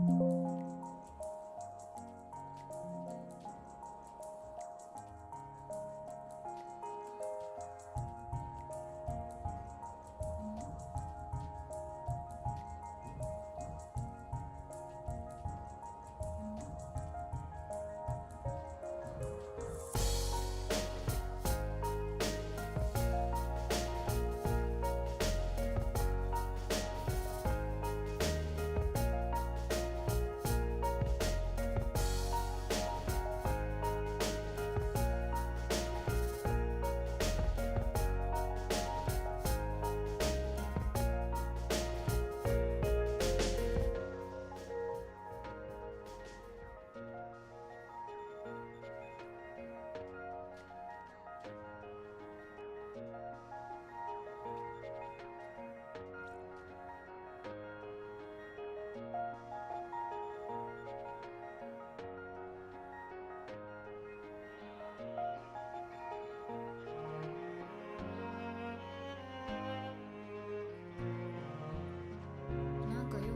なんか用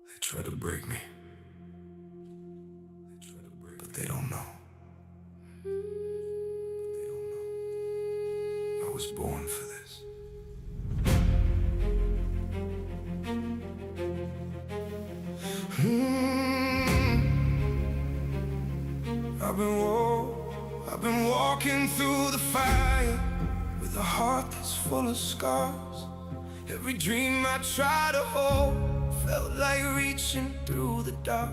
？They try to break me, but they don't know. I was born for this. I've been walking through the fire with a heart that's full of scars. Every dream I try to hold felt like reaching through the dark.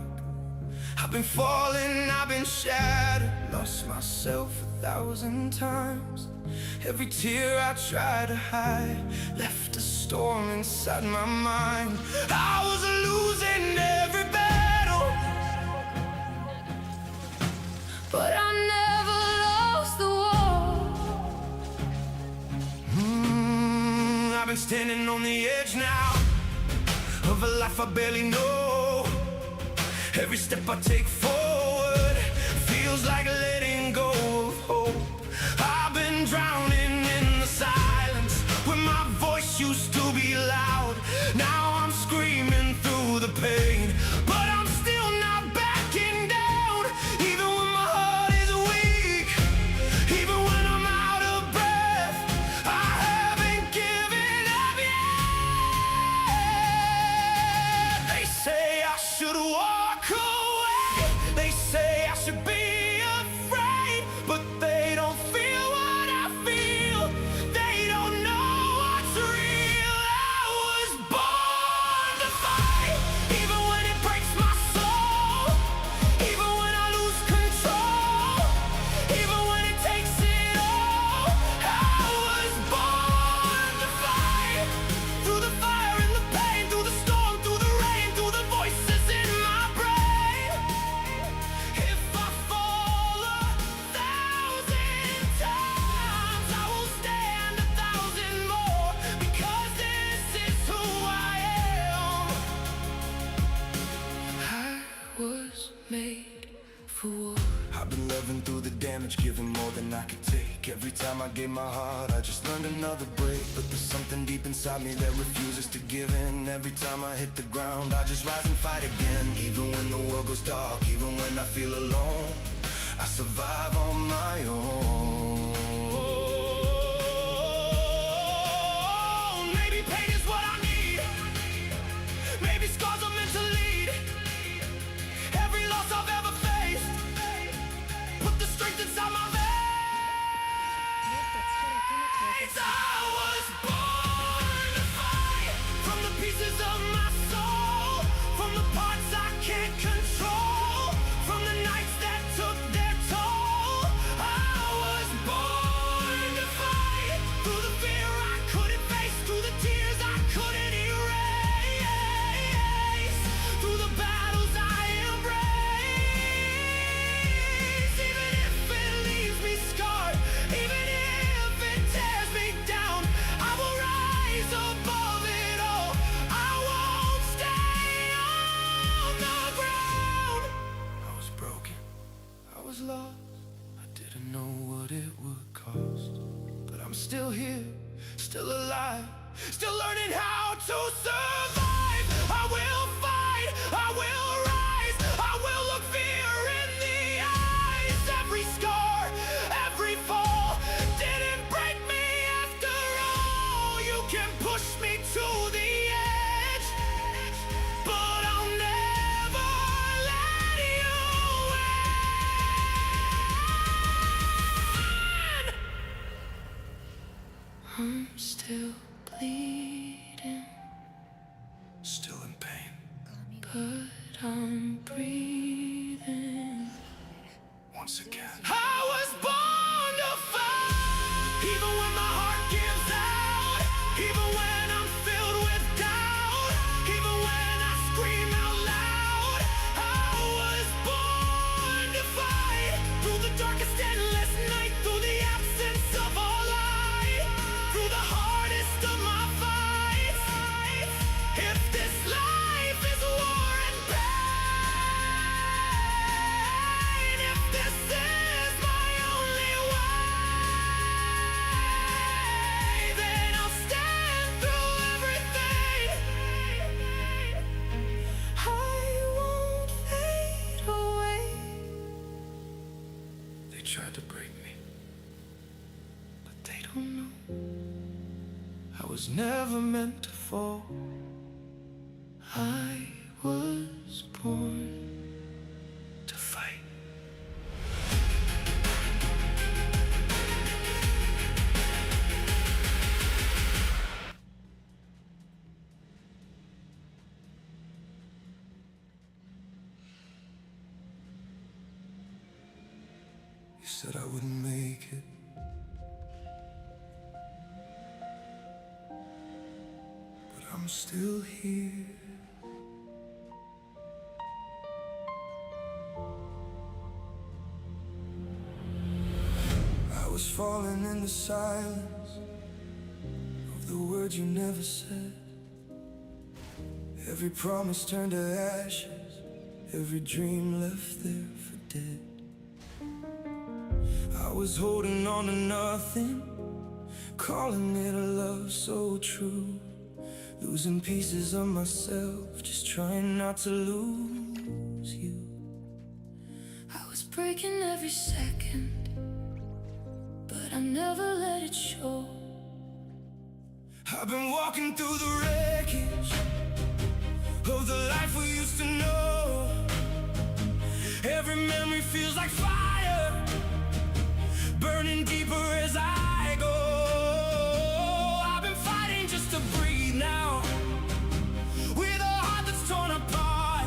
I've been falling, I've been shattered, lost myself 1,000 times. Every tear I tried to hide left a storm inside my mind. I was losing every battle, But I never lost the war. standing on the edge now of a life I barely know. Every step I take forward feels like letting go of hope. I've been drowning in the silence when my voice used to be loud. Now I'm screaming through the pain, but I'm still not backing down. Even when my heart is weak, even when I'm out of breath, I haven't given up yet. They say I should walk away, they say I should be afraid, but they don't feel what I feel. They don't know what's real. I was born to fight, even when it breaks my soul, even when I lose control, even when it takes it all. I was born to fight, through the fire and the pain, through the storm, through the rain, through the voices in my brain. If I fall 1,000 times, I will stand 1,000 more, because this is who I am. I was made for war. I've been loving through the damage, giving more than I could take. Every time I gave my heart, I just learned another break. But there's something deep inside me that refuses to give in. Every time I hit the ground, I just rise and fight again. Even when the world goes dark, even when I feel alone, I survive on my own. Maybe pain is what I need, maybe scars are meant to lead. Every loss I've ever faced put the strength inside my veins. I was born to fight, from the pieces of my soul, from the parts I can't control, from the nights that took their toll. I was born to fight, through the fear I couldn't face, through the tears I couldn't erase, through the battles I embrace. Even if it leaves me scarred, even if it tears me down, I will rise above it all. I won't stay on the ground. I was broken, I was lost, I didn't know what it would cost. But I'm still here, still alive, still learning how to survive. I will fight, I will rise, I will look fear in the eyes. Every scar, every fall didn't break me after all. You can push me to the edge, but I'll never let you win. I'm still bleeding, still in pain, but I'm breathing once again. I was born to fight, even when my heart gives out, even when I'm filled with doubt, even when I scream out loud. I was born to fight, through the darkest endless night, through the absence of all light, through the hardest of my fights. If this life is war and pain, if this is my only way, then I'll stand through everything. I won't fade away. They tried to break me, but they don't know I was never meant to fall. I was born to fight. You said I wouldn't make it, but I'm still here. I was falling in the silence of the words you never said. Every promise turned to ashes, every dream left there for dead. I was holding on to nothing, calling it a love so true, losing pieces of myself, just trying not to lose you. I was breaking every second, but I never let it show. I've been walking through the wreckage of the life we used to know. Every memory feels like fire, burning deeper as I go. I've been fighting just to breathe now, with a heart that's torn apart.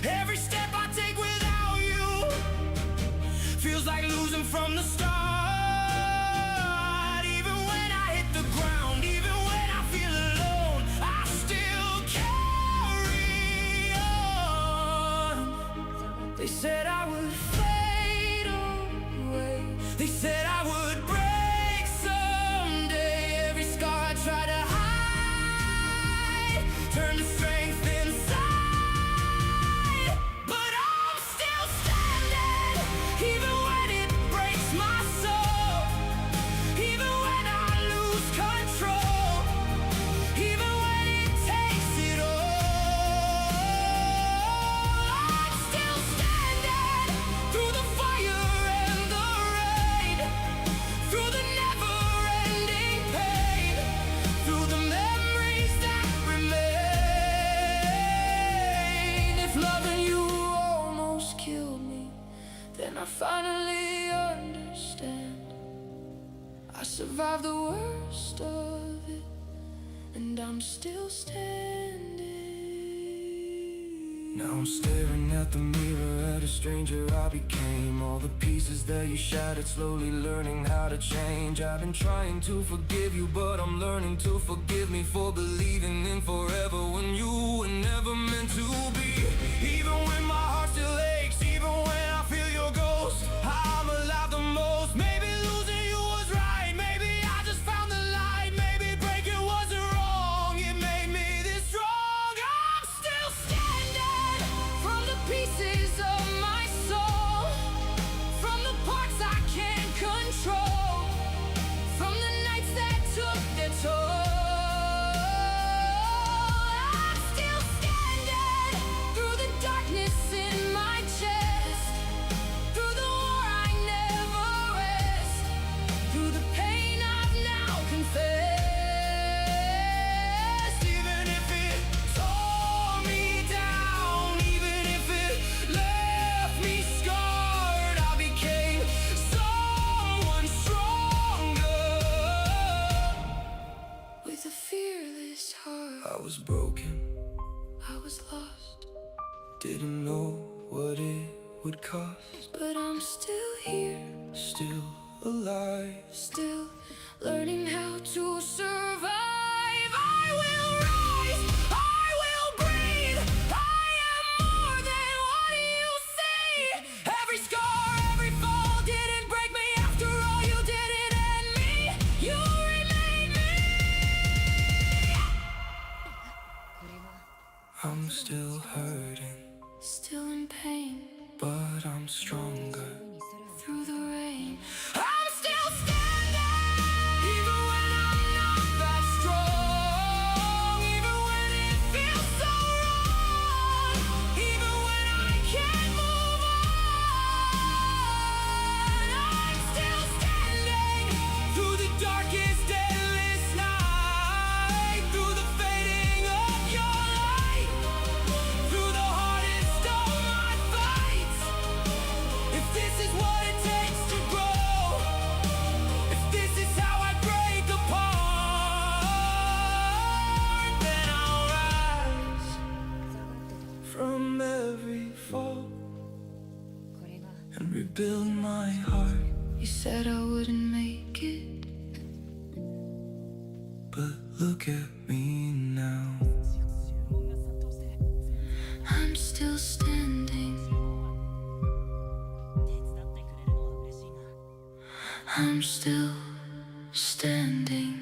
Every step I take without you feels like losing from the start. Even when I hit the ground, even when I feel alone, I still carry on. They said I would fade away, they said I would break someday. Every scar I try to hide turned to strength inside. But I'm still standing, even when it breaks my soul, even when I lose control, even when it takes it all. I'm still standing through the fire and the rain, through the never-ending pain, through the memories that remain. If loving you almost killed me, then I finally understand. I survived the worst of it, and I'm still standing. Now I'm staring at the mirror, at a stranger I became. All the pieces that you shattered, slowly learning how to change. I've been trying to forgive you, but I'm learning to forgive me for believing in forever when you were never meant to be. Even when my heart still aches, even when I feel your ghost, I'm alive the most. Maybe losing you was right, maybe I just found the light, maybe breaking wasn't wrong, it made me this strong. I'm still standing from the pieces of my soul, from the parts I can't control, from the nights that took their toll. I'm still standing through the darkness in my chest, through the war I never rest, through the pain I've now confessed. Even if it tore me down, even if it left me scarred, I became someone stronger. With a fearless heart, I was broken, I was lost, didn't know what it would cost. But I'm still here, still alive, still learning how to survive. I will rise, I will breathe, I am more than what you see. Every scar, every fall didn't break me. After all, you didn't end me, you remade me. I'm still hurting, still in pain, but I'm stronger through the rain. I'm still standing, even when I'm not that strong, even when it feels so wrong, even when I can't move on. I'm still standing through the darkest, endless night, through the fading of your light, through the hardest of my fights. If this is what it takes to grow, if this is how I break apart, then I'll rise from every fall and rebuild my heart. You said I wouldn't make it, but look at me now. I'm still standing, I'm still standing.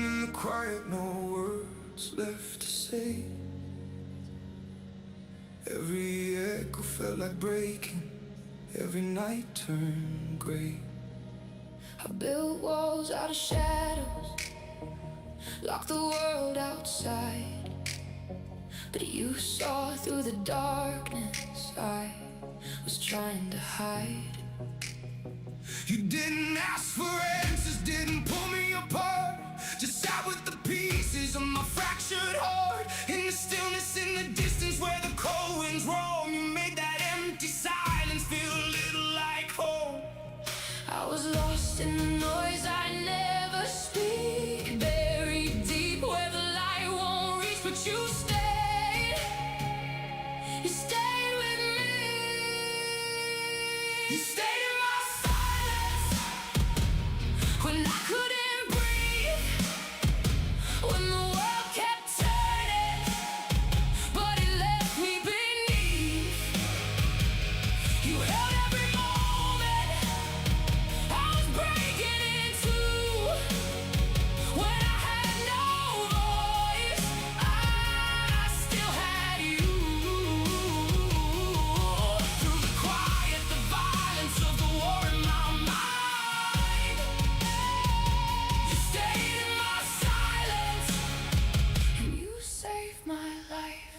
in the quiet, no words left to say. Every echo felt like breaking, every night turned gray. I built walls out of shadows, locked the world outside, but you saw through the darkness I was trying to hide. You didn't ask for answers, didn't pull me apart, just sat with the pieces of my fractured heart. In the stillness, in the distance where the cold winds roam, you made that empty silence feel a little like home. I was lost in the noise I never speak, buried deep where the light won't reach, but you stayed with me. You stayed in my silence when I couldn't breathe, when the world kept turning, but it left me beneath. You held every moment I was breaking into. When I had no voice, I still had you. Through the quiet, the violence of the war in my mind, you stayed in my silence, and you saved my life.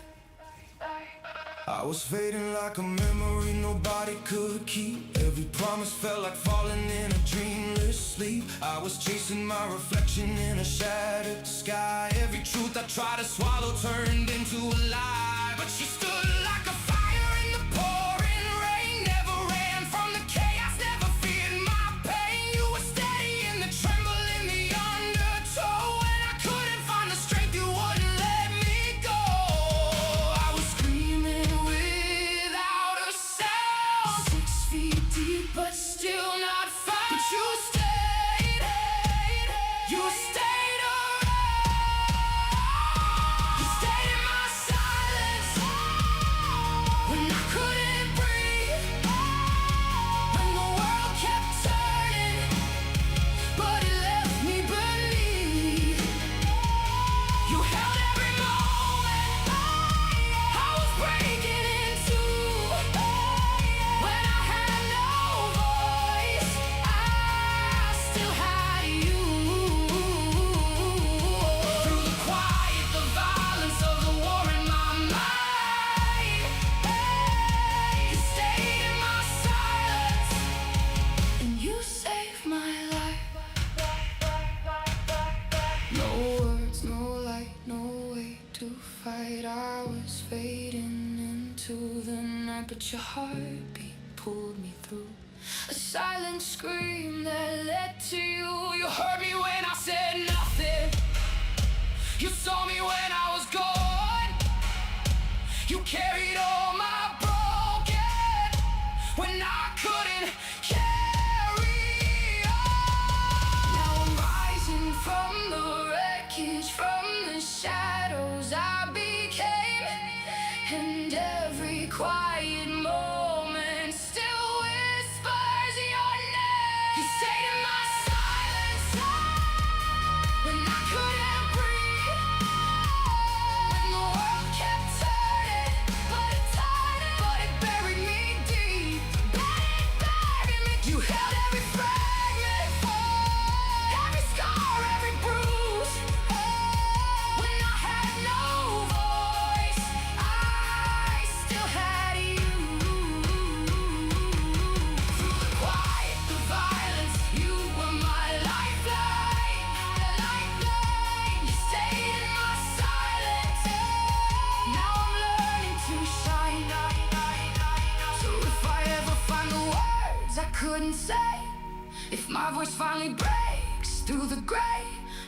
I was fading like a memory nobody could keep. Every promise felt like falling in a dreamless sleep. I was chasing my reflection in a shattered sky. Every truth I tried to swallow turned into a lie. But you stood like a fire in the pouring rain, never ran from the chaos, never feared my pain. You were steady in the tremble, in the undertow. When I couldn't find the strength, you wouldn't let me go. I was screaming without a sound, 6 feet deep but still not found. But you stayed around. You stayed in my silence when I couldn't breathe, when the world kept turning, but it left me beneath. You held every moment I was breaking into. When I had no voice, I still had you. Through the quiet, the violence of the war in my mind, you stayed in my silence, and you saved my life. No words, no light, no way to fight. I was fading into the night, but your heartbeat pulled me through. A silent scream that led to you. You heard me when I said nothing. You saw me when I was gone. You carried all my broken when I couldn't carry on. Now I'm rising from the wreckage, from the shadows I became, and every quiet moment still whispers your name. You stayed in my silence when I couldn't breathe, when the world kept turning, but it buried me deep. Buried me. You held every fragment, every scar, every bruise. When I had no voice, I still had you. Through the quiet, the violence, you were my lifeline. You stayed in my silence. Now I'm learning to shine. So if I ever find the words I couldn't say, if my voice finally breaks through the gray,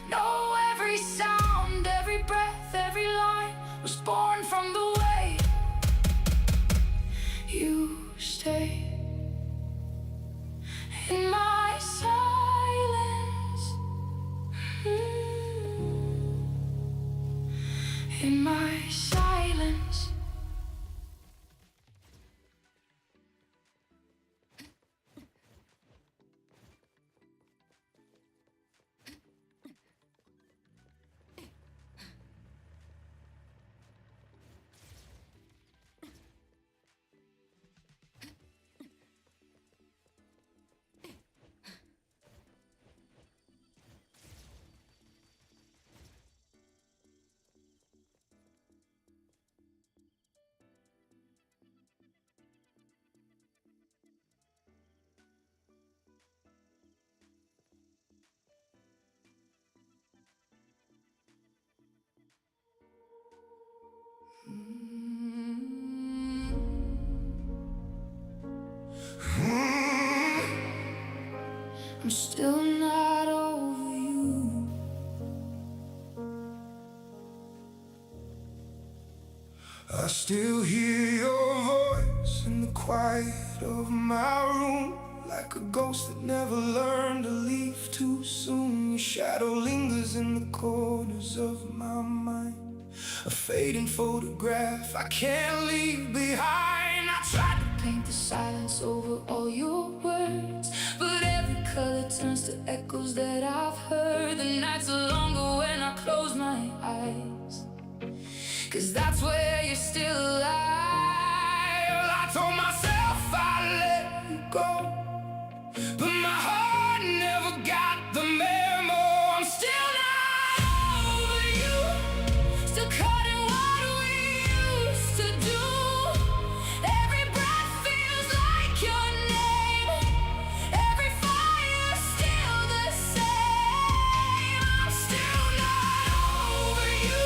know every sound, every breath, every line was born from the way you stayed in my silence. In my silence. I still hear your voice in the quiet of my room, like a ghost that never learned to leave too soon. Your shadow lingers in the corners of my mind, a fading photograph I can't leave behind. I tried to paint the silence over all your words, but every color turns to echoes that I've heard. The nights are longer when I close my eyes, 'cause that's where you're still alive. I told myself I'd let you go, but my heart never got the memo. I'm still not over you, still caught in what we used to do. Every breath feels like your name, every fire still the same. I'm still not over you,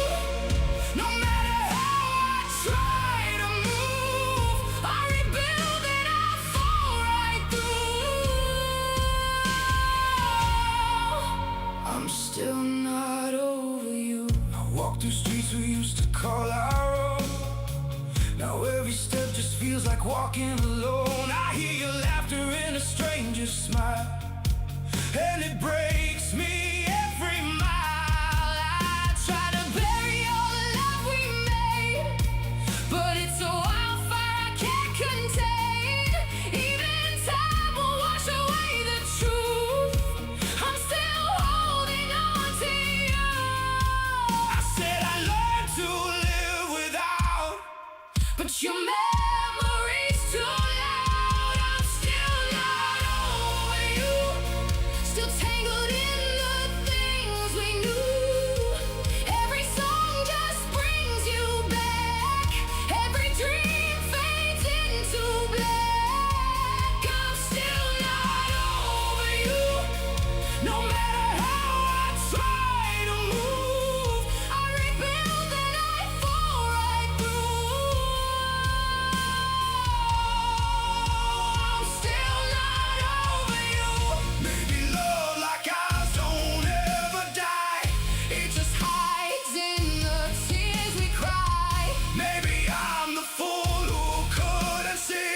no matter how I try to move. I rebuild and I fall right through. I'm still not over you. I walk through streets we used to call our own. Now every step just feels like walking alone. I hear your laughter in a stranger's smile, and it breaks me every mile. I try to bury all the love we made, but it's a wildfire I can't contain. Even time will wash away the truth. I'm still holding on to you. I said I learned to live without, but your memory's too loud. I'm still not over you, still tangled in the things we knew. Every song just brings you back, every dream fades into black. I'm still not over you, no matter how I try to move. I rebuild and I fall right through. I'm still not over you. Maybe love like ours don't ever die, it just hides in the tears we cry. Maybe I'm the fool who couldn't see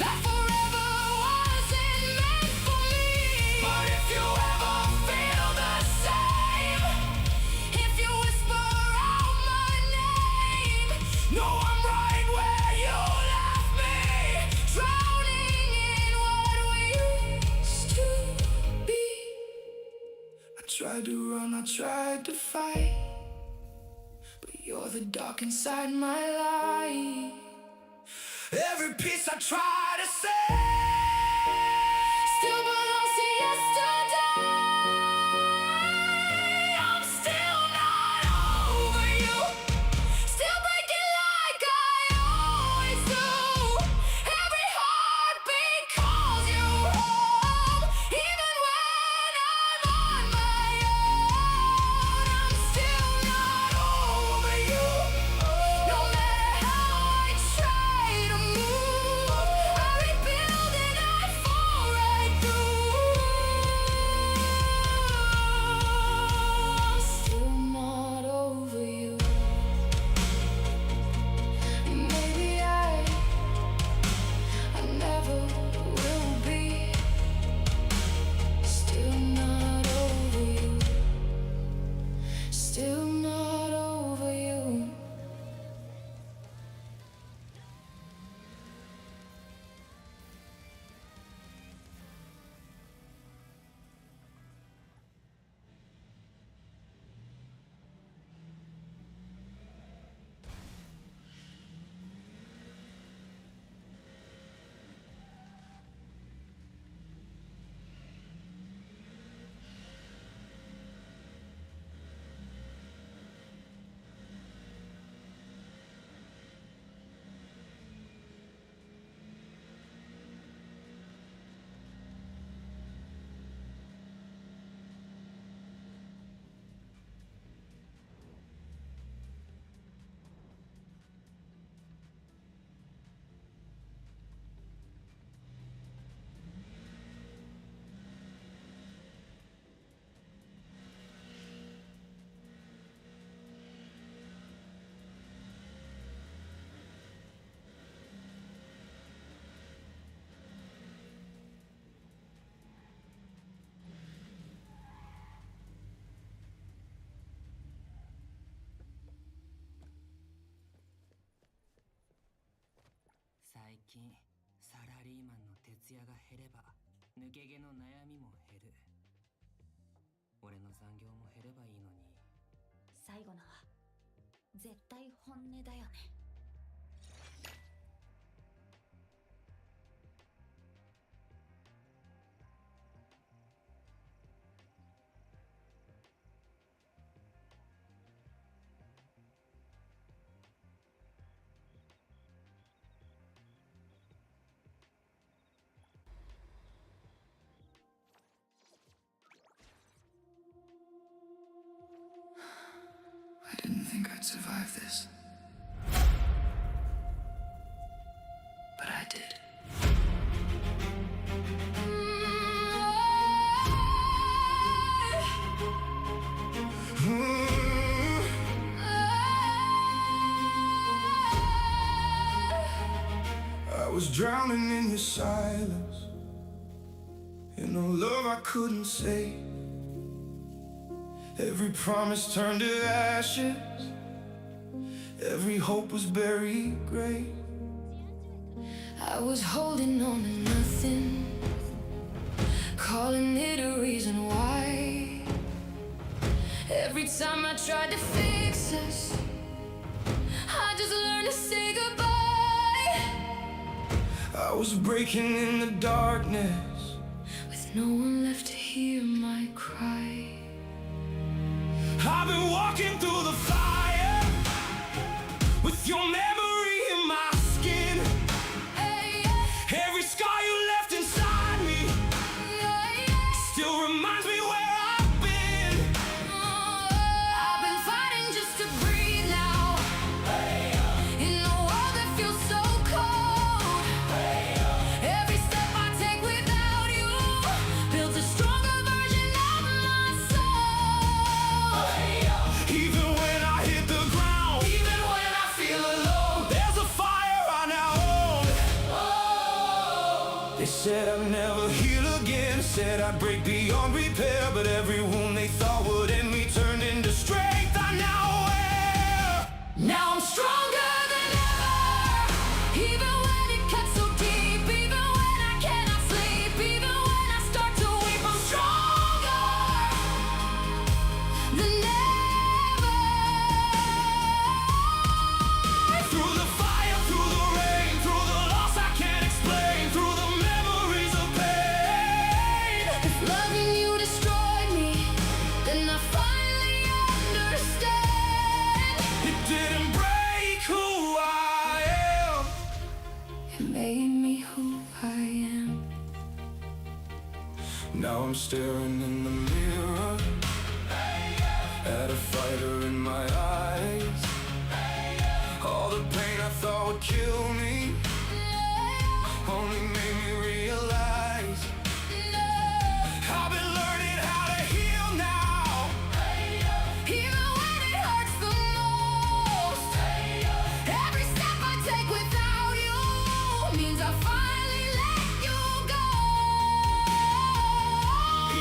that forever wasn't meant for me. But if you ever feel the same, if you whisper out my name, know I'm right where you left me, drowning in what we used to be. I tried to run, I tried to fight, but you're the dark inside my light. Every piece I try to say still belongs to yesterday. I'm still not over you, still breaking like I always do. Every heartbeat calls you home, even when I'm on my own. I'm still not over you, no matter how I try to move. I rebuild 金、サラリーマンの徹夜が減れば抜け毛の悩みも減る。俺の残業も減ればいいのに。最後のは絶対本音だよね。I didn't think I'd survive this. But I did. I was drowning in your silence, in a love I couldn't say. Every promise turned to ashes, every hope was buried gray. I was holding on to nothing, calling it a reason why. Every time I tried to fix us, I just learned to say goodbye. I was breaking in the darkness, with no one left to hear my cry. I've been walking through the fire, with your memory in my skin. Every scar you left inside me still reminds me where I've been. I've been fighting just to breathe now, in a world that feels so cold. Every step I take without you builds a stronger version of my soul. Even when I hit the ground, Even when I feel alone, there's a fire I now own. They said I'd never heal again, said I'd break beyond repair, but every wound they thought would end me turned into strength I now wear. now I'm stronger than ever. Even when it cuts so deep, even when I cannot sleep, even when I start to weep, I'm stronger than ever. Through the fire, through the rain, through the loss I can't explain, through the memories of pain. If loving you destroyed me, then I finally understand. It didn't break who I am. It made me who I am. Now I'm staring in the mirror at a fighter in my eyes. All the pain I thought would kill me only made me realize I've been learning how to heal now. Even when it hurts the most, every step I take without you means I finally let you go.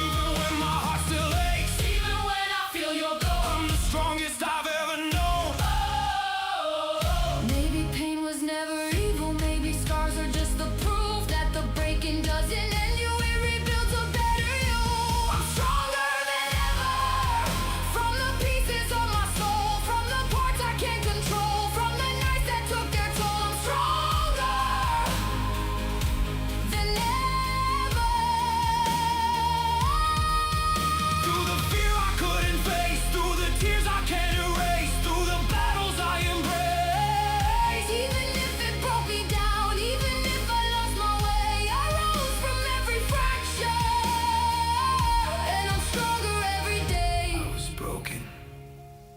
Even when my heart still aches, Even when I feel your glow. I'm the strongest I've ever known. Maybe pain was never evil, maybe scars are just the proof that the breaking doesn't end you, it rebuilds a better you. I'm stronger than ever, from the pieces of my soul, from the parts I can't control, from the nights that took their toll. I'm stronger than ever. Through the fear I couldn't face, through the tears I can't erase, through the battles I embrace. Even if it broke me down, even if I lost my way, I rose from every fracture, and I'm stronger every day. I was broken,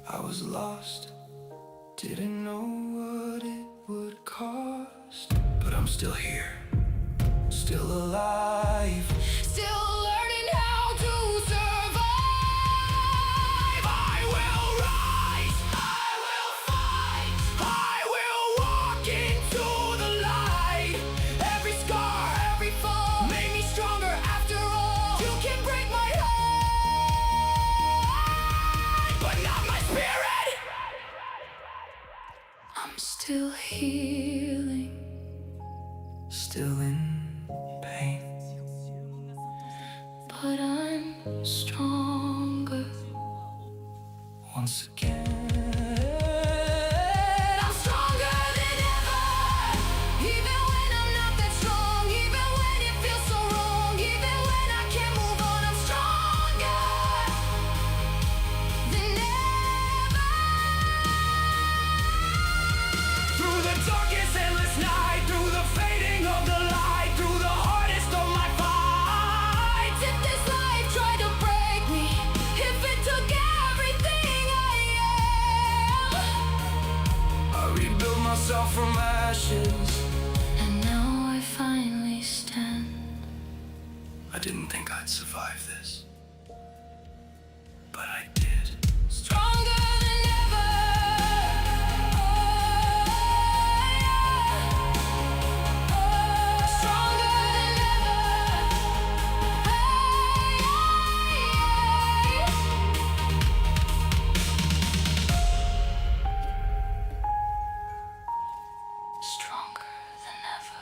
I was lost, didn't know what it would cost, but I'm still here, still alive. Still learning how to survive. I will rise, I will fight, I will walk into the light. Every scar, Every fall made me stronger after all. You can break my heart, but not my spirit. I'm still healing. still in pain. But I'm stronger Once again. I'm stronger than ever. Even when I'm not that strong, even when it feels so wrong, even when I can't move on, I'm stronger than ever. Through the darkest endless night, through the fading of the light, through the hardest of my fights. If this life tried to break me, if it took everything I am, I rebuilt myself from ashes. and now I finally stand. I didn't think I'd survive this, but I did. Stronger than ever. Stronger than ever. Stronger than ever.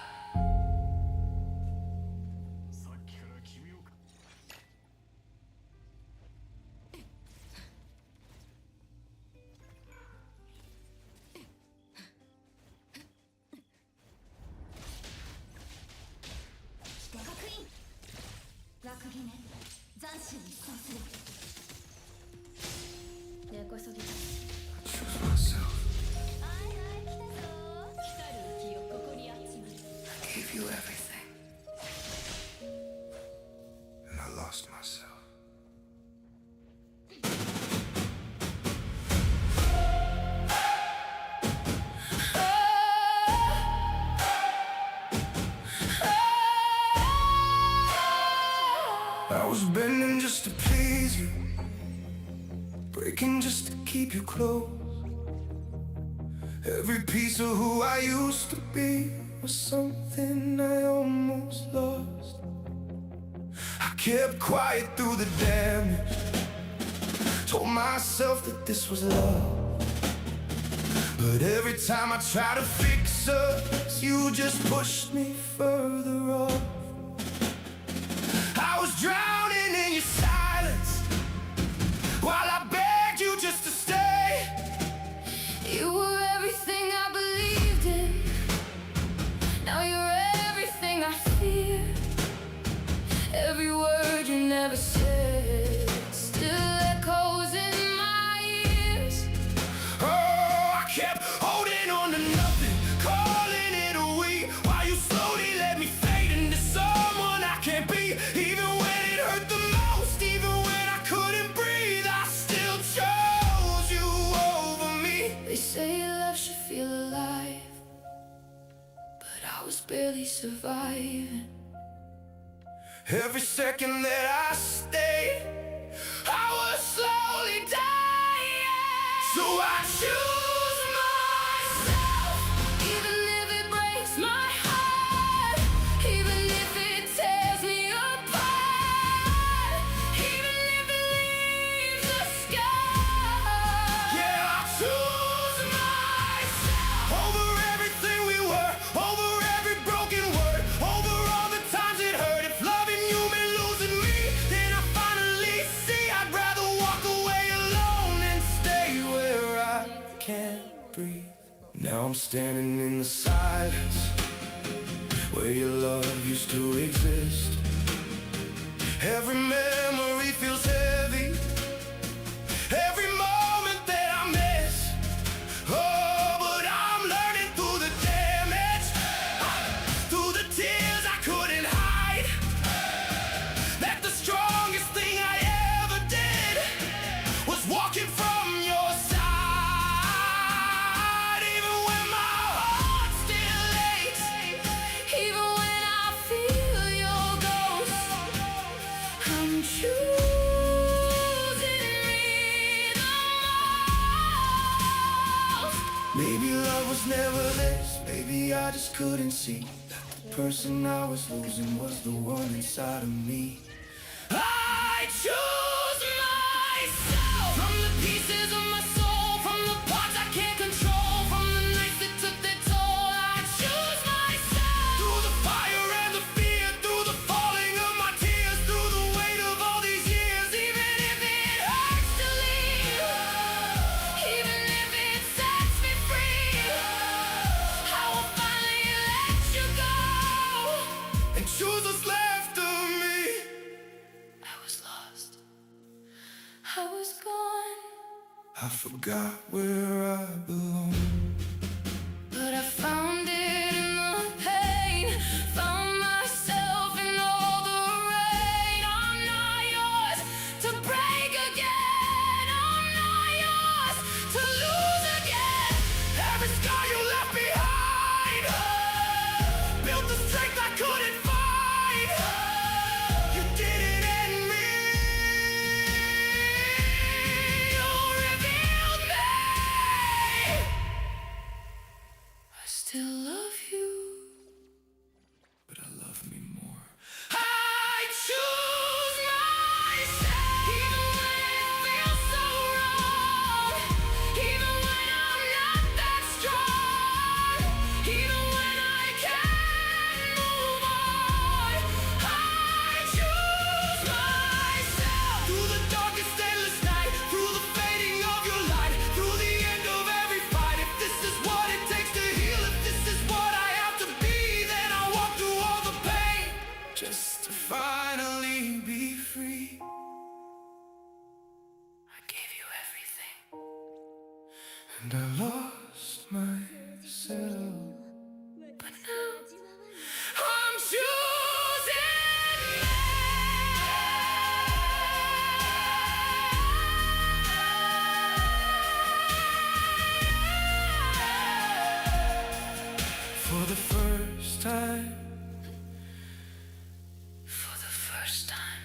Choose myself. I gave you everything, and I lost myself. I was bending just to please you, breaking just to keep you close. Every piece of who I used to be was something I almost lost. I kept quiet through the damage, told myself that this was love. But every time I try to fix us, you just pushed me further off. I was drowning in your silence while I begged you just to stay. You were everything I believed in. Now you're everything I fear. Every word you never said still echoes in my ears. Oh, I kept holding on to nothing, calling it a we, while you slowly let me fade into someone I can't be. Even when it hurt the most, even when I couldn't breathe, I still chose you over me. They say love should feel alive, but I was barely surviving. Every second that I stayed, I was slowly dying. So I choose myself. Even if it breaks my heart, even if it tears me apart, even if it leaves a scar. Yeah, I choose myself. Over everything we were, over every broken word, over all the times it hurt. If loving you meant losing me, then I finally see I'd rather walk away alone and stay where I can't breathe. Now I'm standing in the silence where your love used to exist. Every memory feels heavy, every moment that I miss. Oh, but I'm learning through the damage, through the tears I couldn't hide, that the strongest thing I ever did was walking from your side. Even when my heart still aches, Even when I feel your ghost, I'm choosing me the most. maybe love was never this, maybe I just couldn't see that the person I was losing was the one inside of me. I choose myself. From the pieces of my soul, from the parts I can't control, from the nights that took their toll, I choose myself. Through the fire I forgot where I belong. But I found it in the pain, found myself in all the rain. I'm not yours to break again, I'm not yours to lose again. Every scar you left behind built the strength I couldn't find. You didn't end me, You revealed me. I still love you. but I love me more. I choose myself, even when it feels so wrong, even when I'm not that strong, even when I can't move on. I choose myself. Through the darkest endless night, through the fading of your light, through the end of every fight. If this is what it takes to heal, if this is what I have to be, then I'll walk through all the pain just to finally be free. I gave you everything. And I lost myself. But now I'm choosing For the first time, for the first time.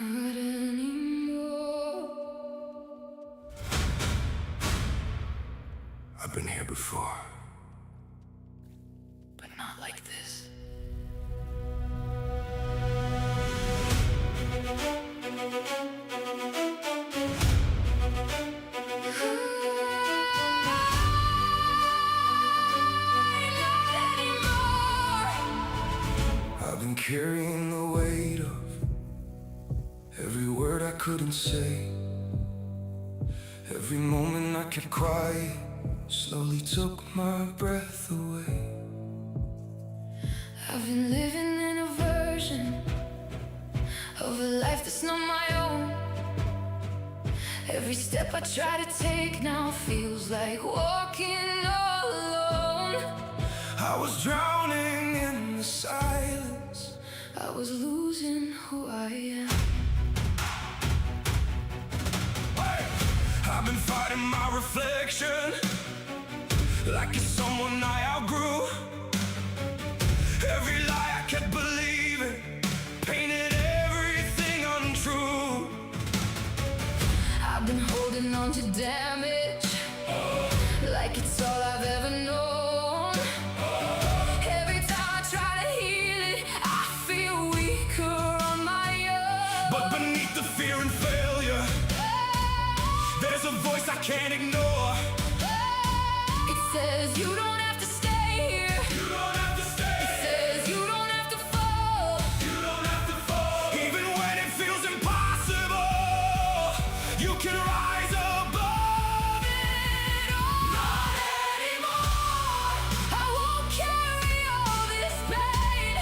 Not anymore. I've been here before. But not like this. Not anymore. I've been carrying the weight of every word I couldn't say. Every moment I kept quiet slowly took my breath away. I've been living in a version of a life that's not my own. Every step I try to take now feels like walking all alone. I was drowning in the silence. I was losing who I am. I've been fighting my reflection like it's someone I outgrew. Every lie I kept believing painted everything untrue. I've been holding on to damage like it's all I've ever known. Every time I try to heal it, I feel weaker on my own. But beneath the fear and failure, there's a voice I can't ignore. It says you don't have to stay here. You don't have to stay. It says you don't have to fall. You don't have to fall. Even when it feels impossible, you can rise above it all. Not anymore. I won't carry all this pain.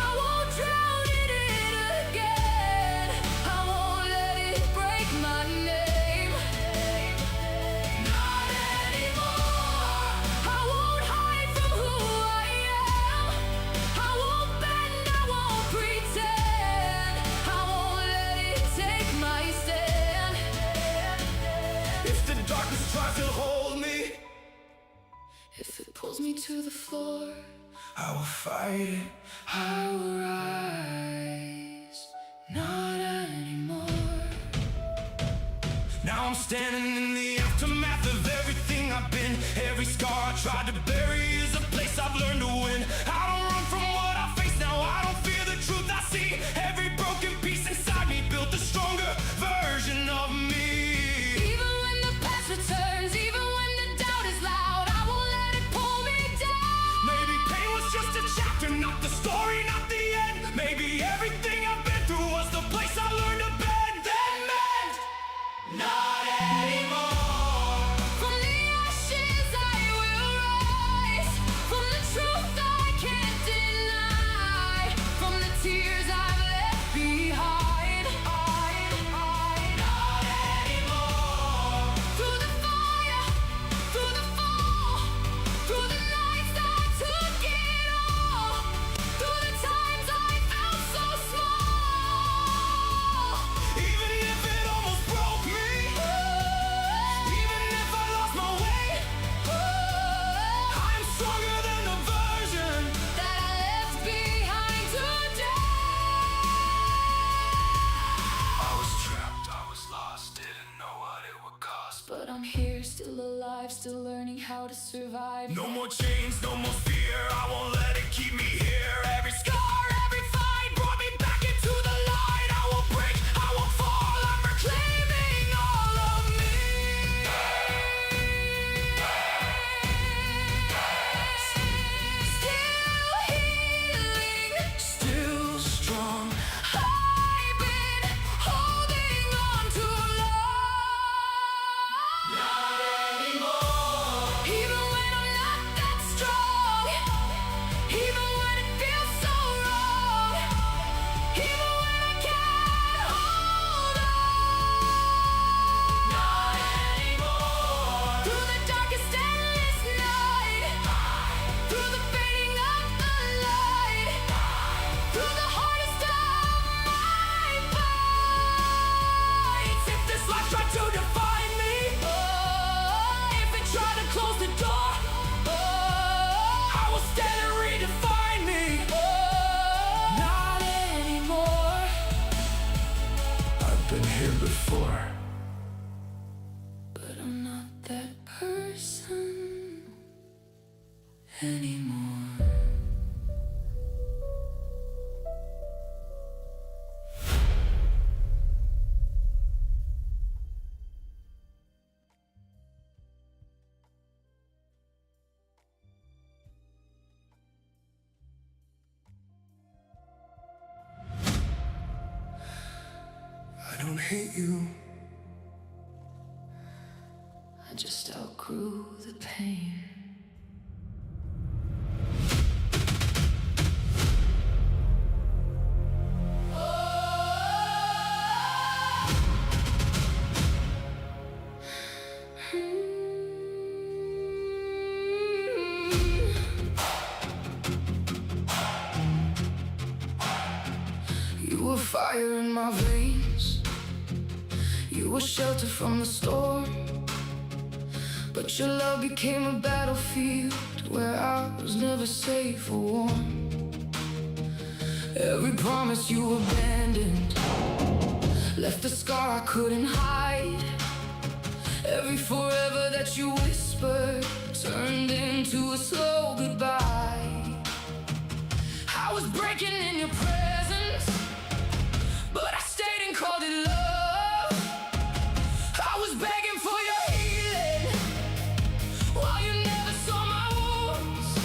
I won't drown in it again. I won't let it break my name. Not anymore. I won't hide from who I am. I won't bend, I won't pretend. I won't let it take my stand. If the darkness tries to hold me, If it pulls me to the floor, I will fight it. I will rise. Not anymore. Now I'm standing in the aftermath of everything I've been. Every scar I tried to bury is a place I've learned to win. I don't run from what I face now, I don't fear the truth I see. Every broken piece inside me built a stronger version of me. Even when the past returns, even when the doubt is loud, I won't let it pull me down. Maybe pain was just a chapter, not the story, not the end. Maybe everything I've been through was the place I learned to bend, then mend. Not anymore. From the ashes I will chains, no more fear. I won't let it keep me here. Every scar, every fight brought me back into the light. I won't break, I won't fall. I'm reclaiming all of me. Still healing, Still strong. I've been holding on too long. Not anymore. Even when I'm not that strong, even when it feels so wrong, even when I can't hold on. Not anymore. Through the darkest endless night, through the fading of the light, through the hardest of my fights. If this life tried to define me, If it tried to close the door, I will stand and redefine me. not anymore. I've been here before. But I'm not that person anymore. I don't hate you. I just outgrew the pain. You were fire in my veins. You were shelter from the storm. But your love became a battlefield where I was never safe or warm. Every promise you abandoned left a scar I couldn't hide. Every forever that you whispered turned into a slow goodbye. I was breaking in your presence, but I stayed and called it love. I was begging for your healing while you never saw my wounds.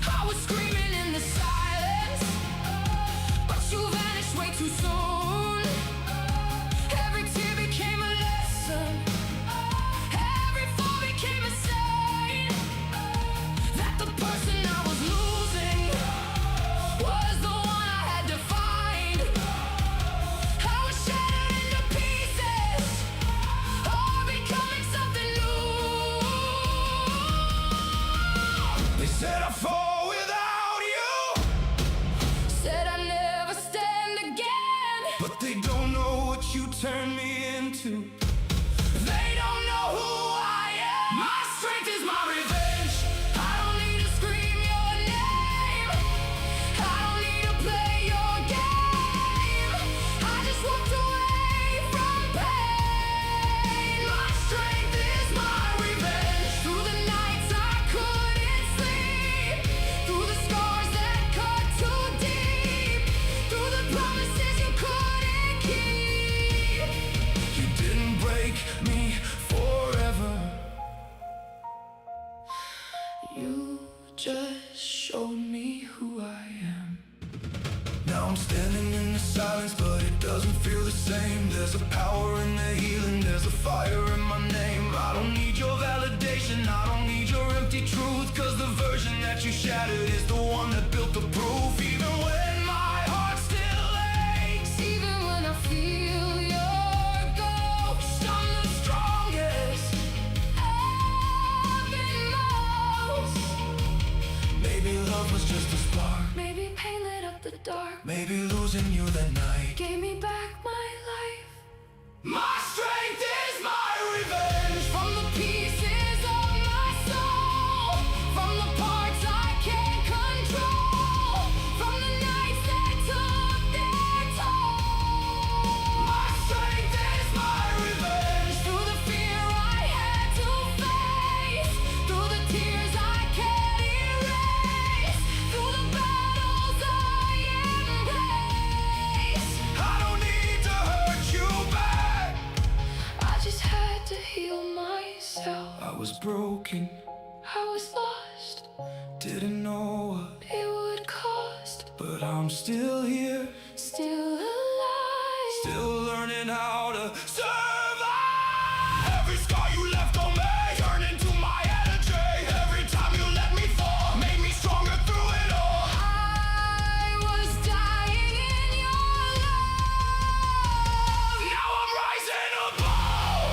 I was screaming in the silence, but you vanished way too soon. Every tear became a lesson, every fall became a sign that the person I was losing was the one I had to find. I was shattered into pieces, or becoming something new. They said I fall without you, Said I never stand again. but they don't know what you turned me into. They don't know who I am. My strength is my revenge. I don't need to scream your name. I don't need to play your game. I just walked away from pain. My strength is my revenge. Through the nights I couldn't sleep, through the scars that cut too deep, through the promises you couldn't keep. You didn't break me forever. You just showed me who I am. Now I'm standing in the silence, but it doesn't feel the same. There's a power in the healing, there's a fire in my name. I don't need your validation, I don't need your empty truth, 'cause the version that you shattered is the one that built the proof. Even when my heart still aches, Even when I feel your ghost, I'm the strongest. I've been lost. Maybe love was just a spark. Maybe pain lit up the dark, Maybe losing you that night. gave me back my life. My strength is my revenge. From the pieces of my soul, from the parts I can't control, from the nights that took their toll. My strength is my revenge. Through the fear I had to face, through the tears I broken. I was lost, Didn't know what, it would cost. but I'm still here, Still alive. still learning how to survive. Every scar you left on me turned into my energy. Every time you let me fall, made me stronger through it all. I was dying in your love. Now I'm rising above.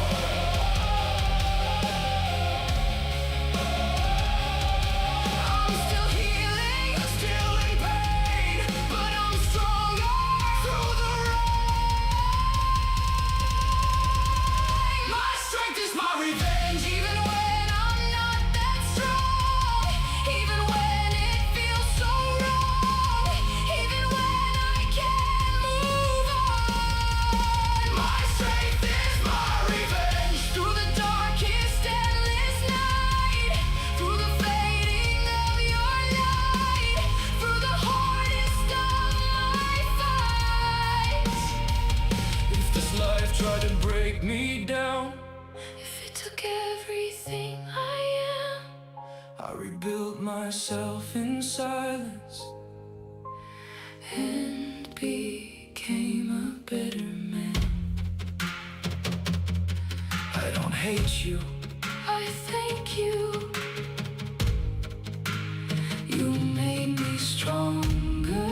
I'm still healing, Still in pain, but I'm stronger through the rain. My strength is my revenge. Even when I'm not that strong, even when it feels so wrong, even when I can't move on. My strength is my revenge. Through the darkest, endless night, through the fading of your light, through the hardest of my fights. If this life tried to break me down, If it took everything I am, I rebuilt myself in silence and became a better man. I don't hate you, I thank you. you made me stronger.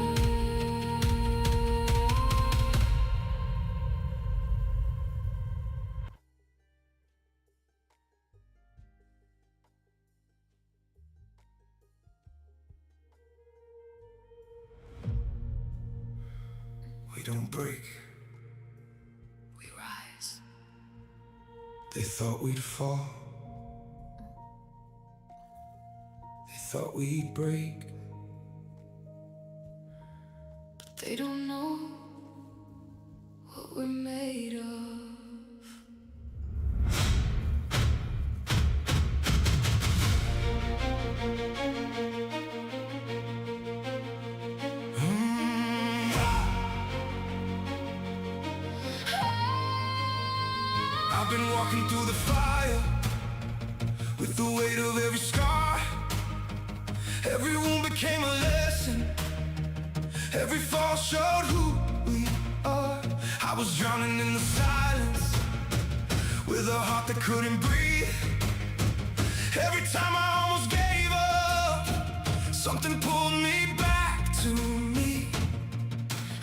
We don't break, We rise. they thought we'd fall. They thought we'd break. They don't know what we're made of. I've been walking through the fire with the weight of every scar. Every wound became a lesson. Every fall showed who we are. I was drowning in the silence with a heart that couldn't breathe. Every time I almost gave up, something pulled me back to me.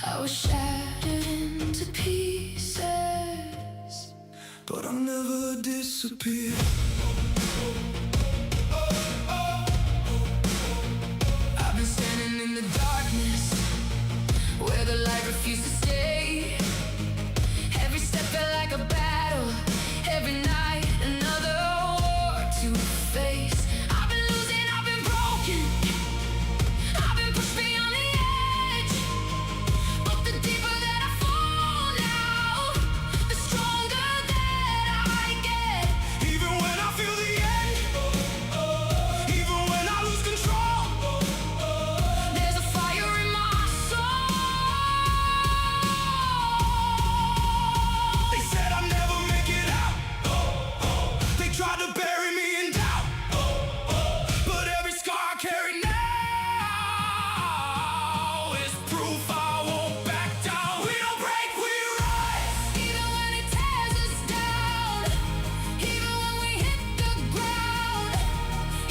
I was shattered into pieces. But I'll never disappear. I've been standing in the darkness where the light refused to stay. Every step felt like a battle. Every night another war to face. I've been losing, I've been broken. I've been pushed beyond the edge. But the deeper that I fall now, the stronger that I get. Even when I feel the end, even when I lose control, There's a fire in my soul. they said I'd never make it out. They tried to bury me in doubt. But every scar I carry now is proof I won't back down. We don't break, we rise. Even when it tears us down, even when we hit the ground,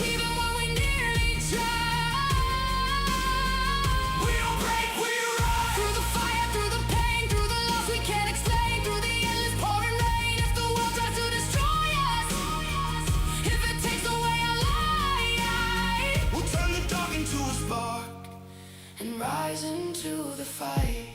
even when we nearly drown. We don't break, we rise. Through the fire, through the pain, through the loss we can't explain, through the endless pouring rain. If the world tries to destroy us, if it takes away our light, We'll turn the dark into a spark and rise into the fight.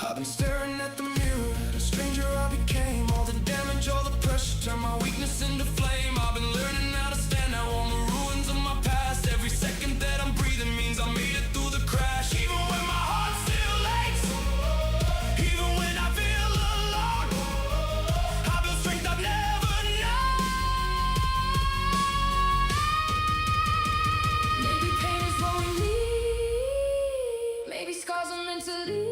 I've been staring at the mirror, at a stranger I became. All the damage, all the pressure, turned my weakness into flame. I've been learning how to stand now on the ruins of my past. Every second that I'm breathing means I made it through the crash. Even when my heart still aches, even when I feel alone, I build strength I've never known. Maybe pain is what we need. Maybe scars are meant to lead.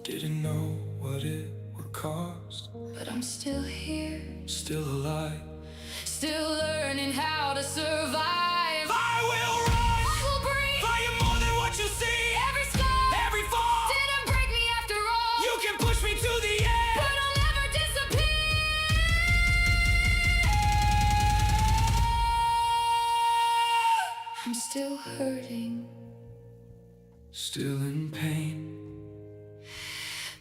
didn't know what it would cost. But I'm still here, Still alive. still learning how to survive. I will rise. I will breathe. I am more than what you see. Every scar, Every fall. didn't break me after all. You can push me to the end. But I'll never disappear. I'm still hurting, Still in pain.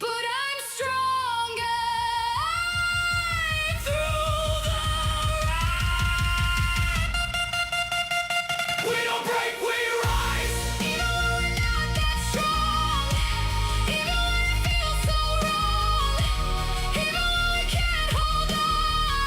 but I'm stronger through the ride. We don't break, we rise. Even when we're not that strong, even when it feels so wrong, even when we can't hold on.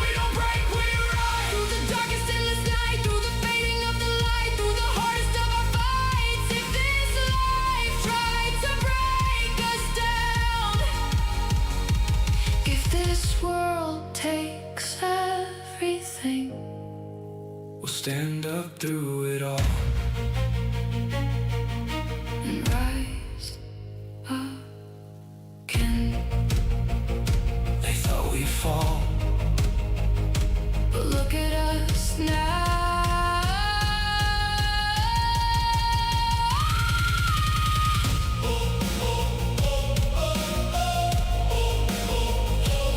We don't break, we rise. Through the darkest endless night, through the fading of the light, through the hardest of our fights. If this life tried to break us down, if this world takes everything, We'll stand up through it all. and rise again. They thought we'd fall. But look at us now.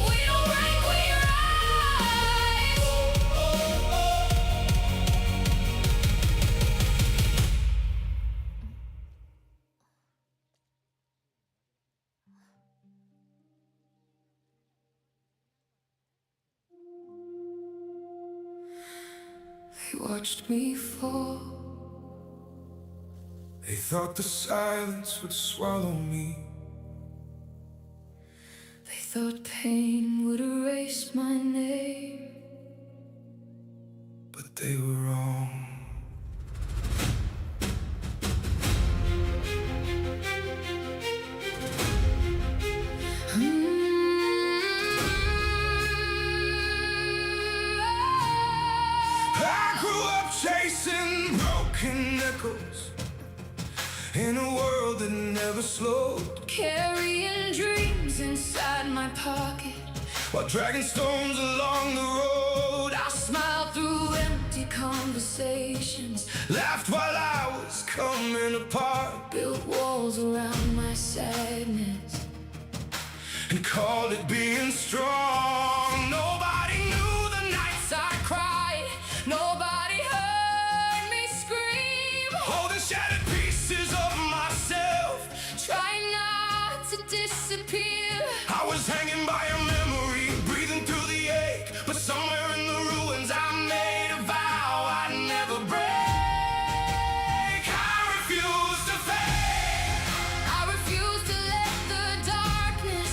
We don't break, we rise. They watched me fall. They thought the silence would swallow me. They thought pain would erase my name. But they were wrong. I grew up chasing broken echoes in a world that never slowed, Carrying dreams inside my pocket. while dragging stones along the road. I smiled through empty conversations, Laughed while I was coming apart, built walls around my sadness. and called it being strong. Nobody knew the nights I cried, nobody heard me scream. holding shattered pieces of myself. Trying not to disappear. I was hanging by a memory, breathing through the ache. But somewhere in the ruins I made a vow I'd never break. I refuse to fade. I refuse to let the darkness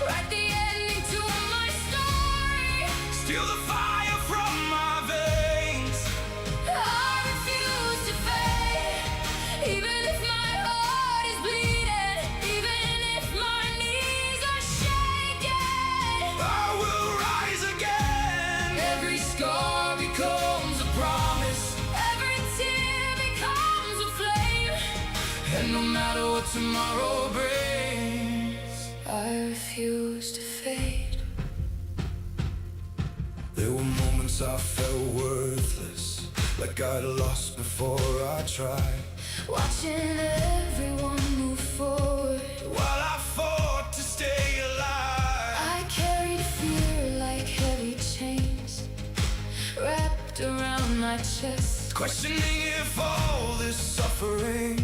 write the ending to my story. Steal the fire from my veins. I refuse to fade, even if my heart is bleeding, even if my knees are shaking. I will rise again. Every scar becomes a promise, every tear becomes a flame, And no matter what tomorrow brings, I refuse to fade. there were moments I felt worthless, like I'd lost before I tried. Watching everyone move forward, While I fought to stay alive, I carried fear like heavy chains wrapped around my chest. questioning if all this suffering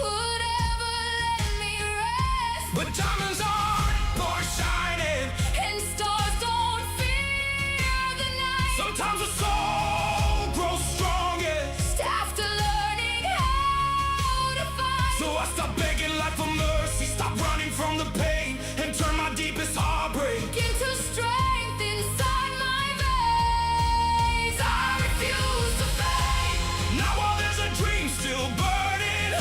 Would ever let me rest. but diamonds aren't born shining. And stars don't fear the night. Sometimes a soul grows strongest. After learning how to fight, So I stopped begging life for mercy, stopped running from the pain, and turned my deepest heartbreak into strength inside my veins. I refuse to fade. now while there's a dream still burning,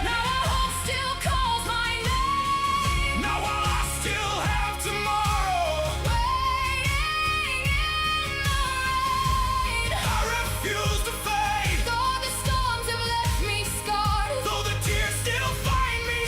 Now our hope still calls my name. now while I still have tomorrow, Waiting in the rain. I refuse to fade. Though the storms have left me scarred, Though the tears still find me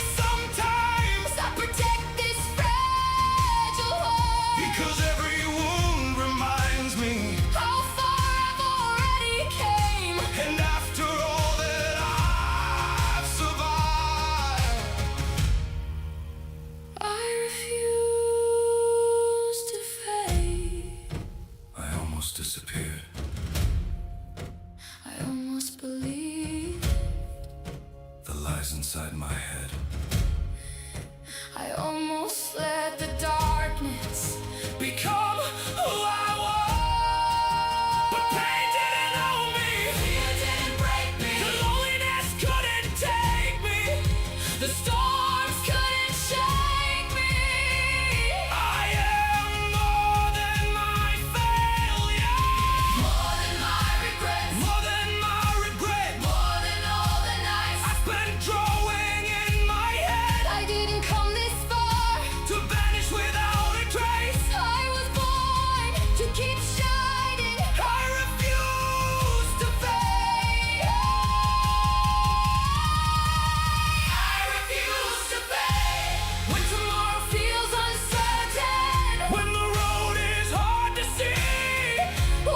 inside my head. I almost let the darkness Become who I was, but pain didn't own me. Fear didn't break me. The loneliness couldn't take me. The storms couldn't shake me. I am more than my failure, More than my regrets. more than my regret. More than all the nights I spent drawing in my head I didn't come this far. to vanish without a trace. I was born to keep shining. I refuse to fade. I refuse to fade. When tomorrow Feels uncertain. when the road is hard to see,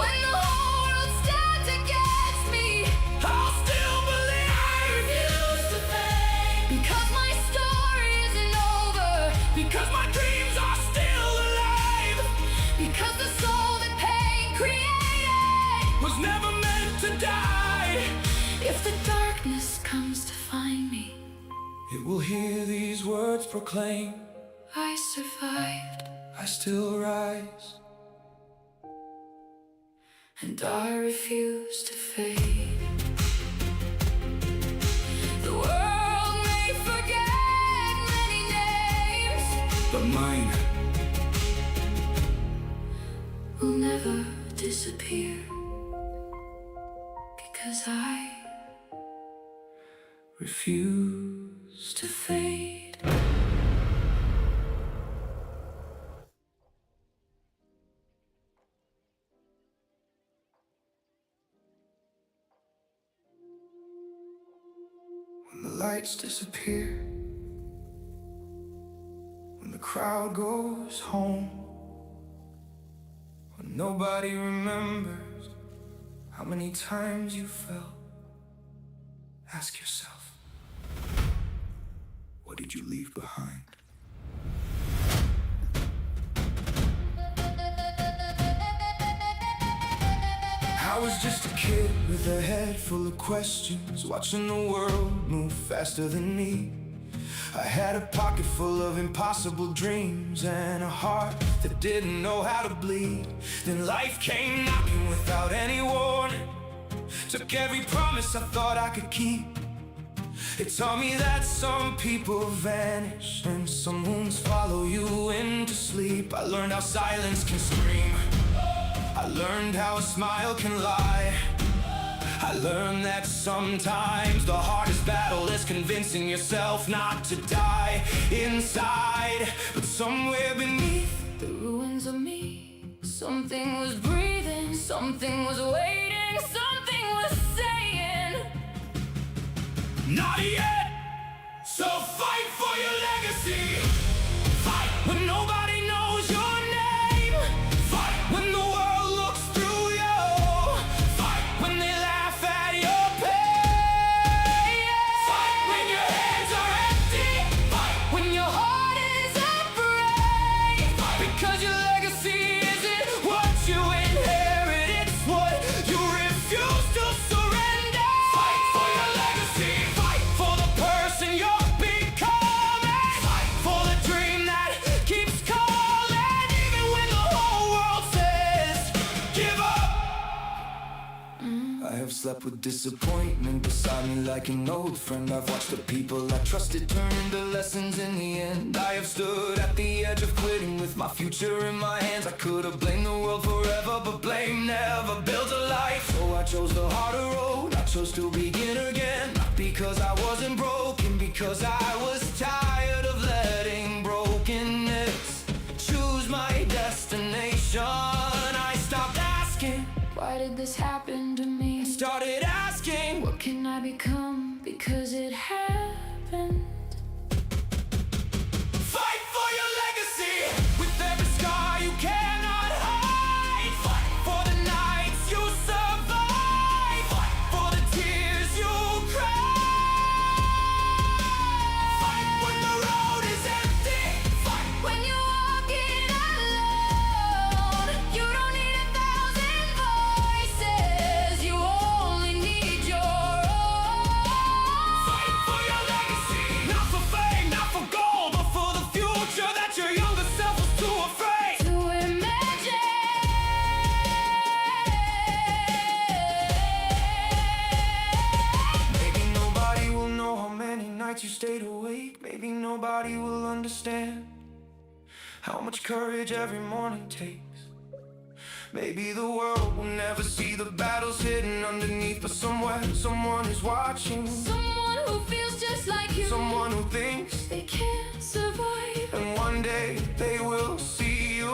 When the whole world stands against me. I'll still I believe. refuse to fade. Because my story isn't over. Because my dreams are still alive. Because the soul that pain created Was never meant to die. If the darkness comes to find me, It will hear these words proclaim, I survived. I still rise. And I refuse to fade. The world may forget many names, But mine will never disappear. Because I refuse to fade. When the lights disappear, when the crowd goes home, when nobody remembers how many times you fell, ask yourself, what did you leave behind? I was just a kid with a head full of questions, watching the world move faster than me. I had a pocket full of impossible dreams and a heart that didn't know how to bleed. Then life came knocking without any warning, took every promise I thought I could keep. It taught me that some people vanish and some wounds follow you into sleep. I learned how silence can scream, I learned how a smile can lie. I learned that sometimes the hardest battle is convincing yourself not to die inside. But somewhere beneath The ruins of me. Something was breathing, something was waiting, something was saying, not yet. So fight for your legacy. Fight when nobody knows your name. Fight when the world looks through you. Fight when they laugh at your pain. Fight when your hands are empty. Fight when your heart is afraid. because your legacy isn't what you inherit, it's what you refuse to surrender. Fight for your legacy. Fight for the person you're becoming. Fight for the dream that keeps calling, even when the whole world says give up. I have slept with disappointment beside me like an old friend. I've watched the people I trusted turn into lessons in the end. I have stood at the edge of quitting with my future in my hands. I could have blamed the world forever, but blame never builds a life. So I chose the harder road, I chose to begin again. Not because I wasn't broken, because I was tired of letting brokenness choose my destination. I stopped asking, Why did this happen to me? started asking, What can I become? Because it happened. fight for your legacy. With every scar you cannot hide. Fight for the nights you survive. Fight for the tears you cry. awake, maybe nobody will understand how much courage every morning takes. Maybe the world will never see the battles hidden underneath, but somewhere, someone is watching. Someone who feels just like you. Someone who thinks they can't survive. And one day they will see you.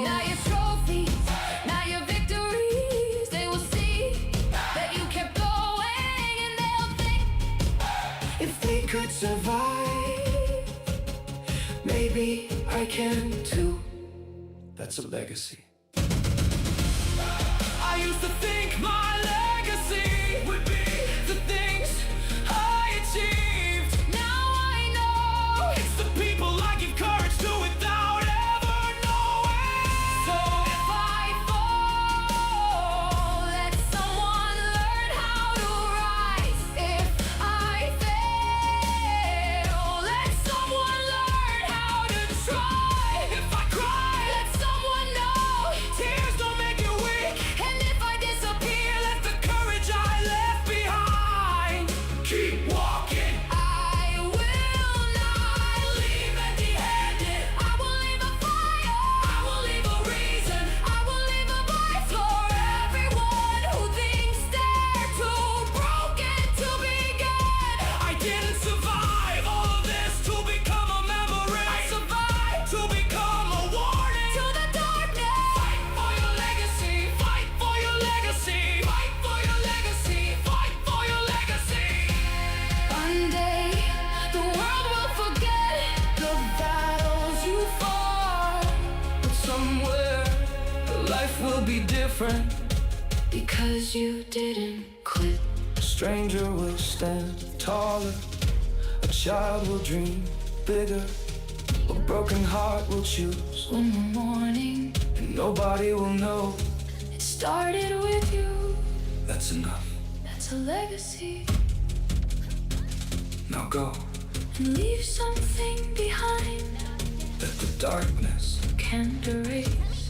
Now your trophies, now your victories, they will see that you kept going, and they'll think if they could survive, maybe I can too. That's a legacy. I used to think my legacy would be the things I achieved. now I know. It's the people I give courage to without ever knowing. So if I fall, let someone learn how to rise. If I fail, let someone learn how to try. If I cry, Let someone know. tears don't make you weak. And if I disappear, Let the courage I left behind keep walking. I will not Leave empty-handed. I will leave a fire. I will leave a reason. I will leave a voice for everyone who thinks they're too broken to begin. I didn't survive all of this to become a memory. I survived To become a warning. to the darkness. Fight for your legacy. Fight for your legacy. Fight for your legacy. Fight for your legacy. One day, the world will forget the battles you fought. But somewhere life will be different. Because you didn't quit. A stranger will stand taller. A child will dream bigger. A broken heart will choose. One more morning, And nobody will know. it started with you. That's enough. That's a legacy. Now go. And leave something behind That the darkness can't erase.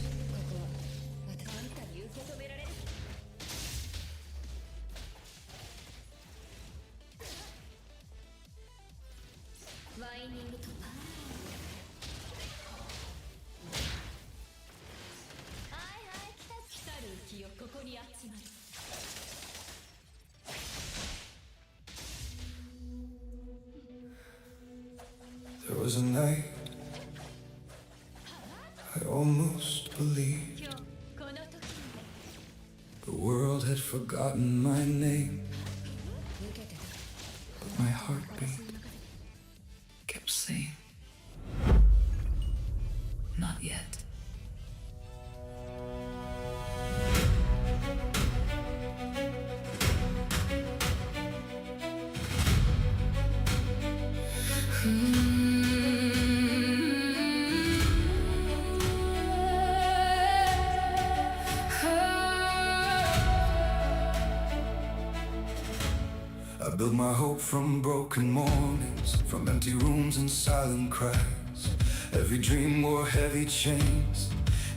There was a night I almost believed the world had forgotten my name, but my heartbeat kept saying, not yet. I built my hope from broken mornings, from empty rooms and silent cries. Every dream wore heavy chains,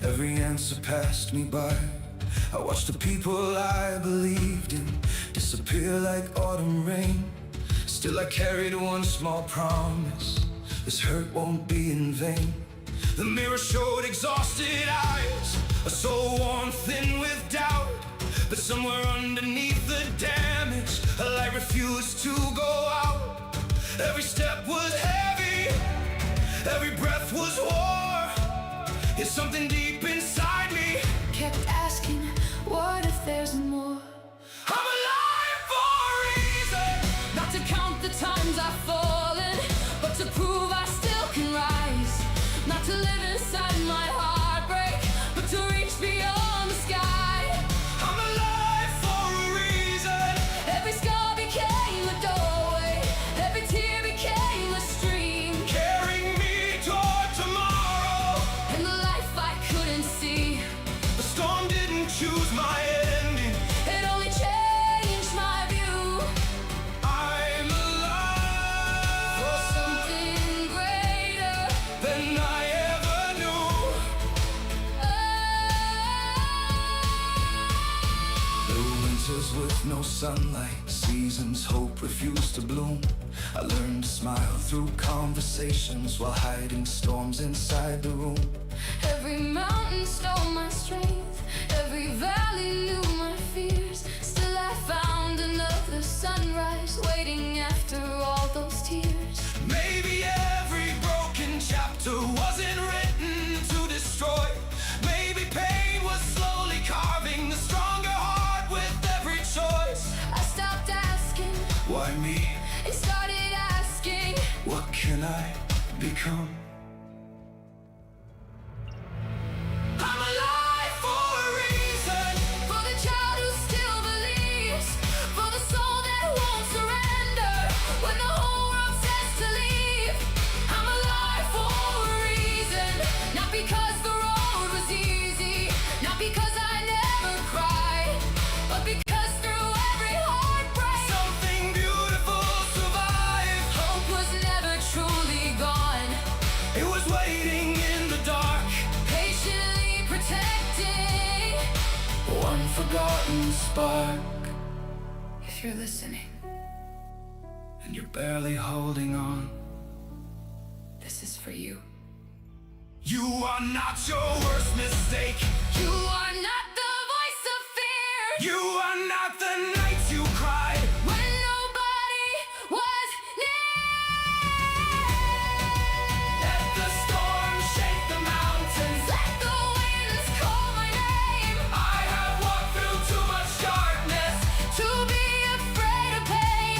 every answer passed me by. I watched the people I believed in disappear like autumn rain. Still I carried one small promise, this hurt won't be in vain. The mirror showed exhausted eyes, a soul worn thin with doubt. But somewhere underneath the damage, a light refused to go out. Every step was heavy, every breath was war. Yet something deep inside me Kept asking, what if there's more? I'm alive for a reason. Not to count the times I've fallen, but to prove I still can rise. Not to live inside my heartbreak, but to reach beyond the sky. I'm alive for a reason. Every scar became a doorway, every tear became a stream. Carrying me toward tomorrow. And the life I couldn't see, The storm didn't choose my ending. it only changed my view. I'm alive For something greater. than I ever knew. There were winters with no sunlight, seasons hope refused to bloom. I learned to smile through conversations while hiding storms inside the room. Every mountain stole my strength, every valley knew my fears. Still I found another sunrise waiting after all those tears. Maybe every broken chapter wasn't written to destroy. Maybe pain was slowly carving a stronger heart with every choice. I stopped asking, Why me? and started asking, What can I become? I'm alive for a reason. For the child who still believes. For the soul that won't surrender when the whole world says to leave. I'm alive for a reason. Not because the road was easy, not because I never cried, but because through every heartbreak Something beautiful survived. hope was never truly gone. It was waiting in the dark. Patiently protecting. One forgotten spark. If you're listening, And you're barely holding on. this is for you. You are not your worst mistake. You are not the voice of fear. You are not the nights you cried. When nobody was near. Let the storm shake the mountains. Let the winds call my name. I have walked through too much darkness. To be afraid of pain.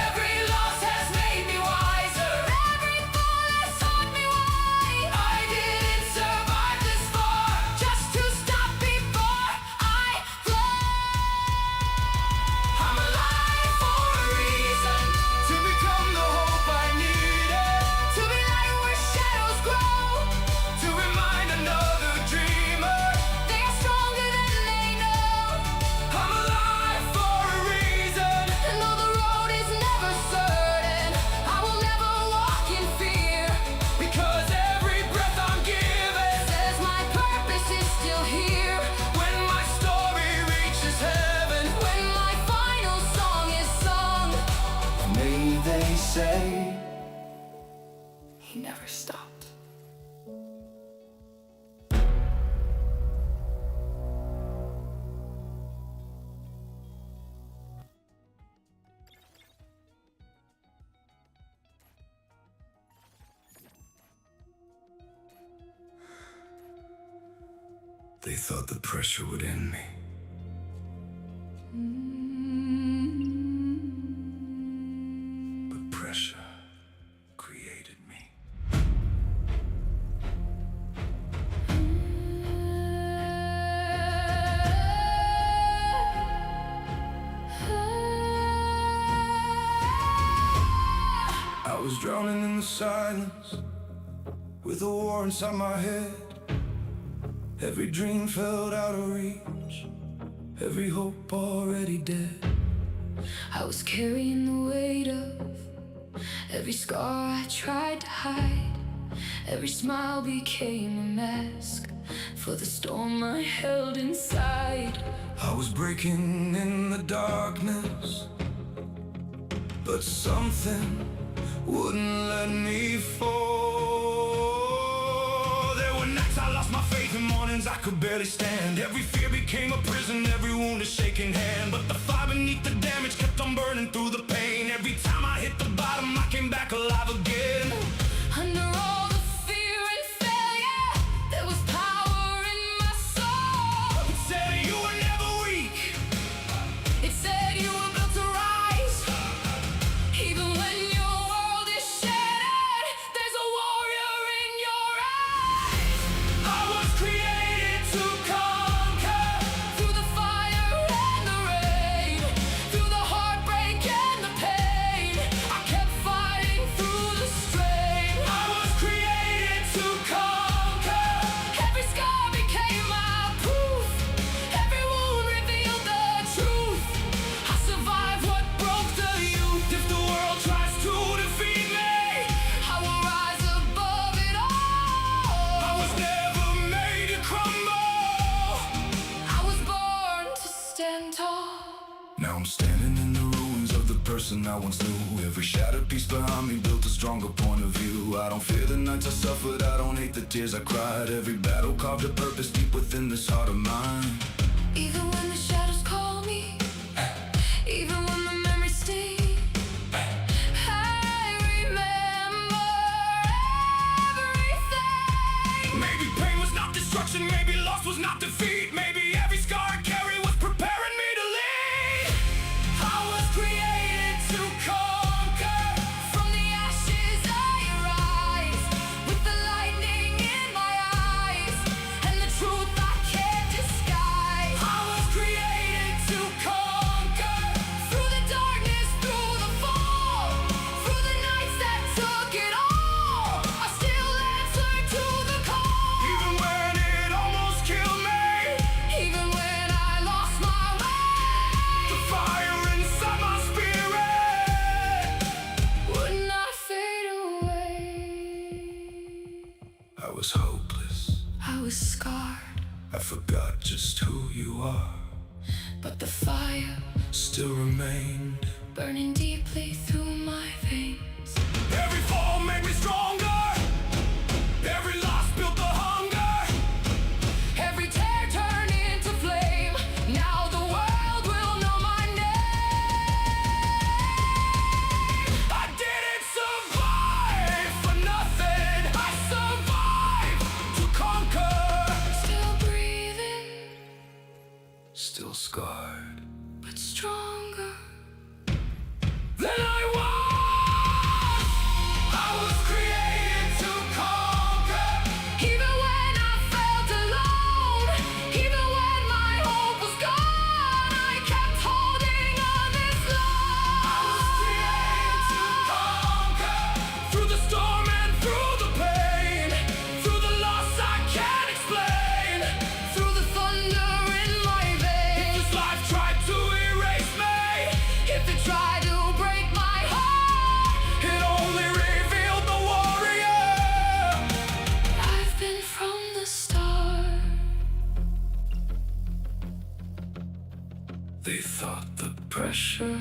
Every loss has made me wiser. Every fall has taught me why. I didn't survive this far Just to stop before I fly. I'm alive for a reason. To become the hope I needed. To be light where shadows grow. To remind another dreamer. They are stronger than they know. I'm alive for a reason. And though the road is never certain, I will never walk in fear. Because every breath I'm given. Says my purpose is still here. When my story reaches heaven. When my final song is sung, May they say he never stopped. they thought the pressure would end me. But pressure created me. I was drowning in the silence, with a war inside my head. Every dream felt out of reach, every hope already dead. I was carrying the weight of every scar I tried to hide. Every smile became a mask for the storm I held inside. I was breaking in the darkness, but something wouldn't let me fall. There were nights I lost my faith, and mornings I could barely stand. Every fear became a prison, every wound a shaking hand. But the fire beneath the damage kept on burning through the pain. Every time I hit the bottom, I came back alive again. Under all the fear and failure, there was power in my soul. It said you were never weak. It said you were built to rise. Even when your world is shattered, there's a warrior in your eyes. I was created to conquer. Through the fire and the rain, through the heartbreak and the pain, I once knew. Every shattered piece behind me built a stronger point of view. I don't fear the nights I suffered, I don't hate the tears I cried. Every battle carved a purpose deep within this heart of mine. Even when the shadows call me, even when the memories stay, I remember everything. Maybe pain was not destruction, maybe loss was not defeat. Maybe every scar I carry was preparing me to lead. I was created to conquer. From the ashes I rise, with the lightning in my eyes, and the truth I can't disguise. I was created to conquer. Through the darkness, through the fall, through the nights that took it all, I still answer to the call. Even when it almost killed me, Even when I lost my way, the fire inside my spirit would not fade away. I was hopeless, I was scarred, I forgot just who you are. but the fire Still remained. burning deeply through my veins. Every fall made me stronger. Every loss built the hunger. Every tear turned into flame. Now the world will know my name. I didn't survive for nothing. I survived to conquer. Still breathing, Still scarred. but stronger. Then I was. I was created to conquer. Even when I felt alone, even when my hope was gone, I kept holding on this I was created to conquer. Through the storm and through the pain. Through the loss I can't explain. through the thunder in my veins. This life tried to erase me. If it tried to break my heart, It only revealed the warrior. I've been from the start. They thought the pressure,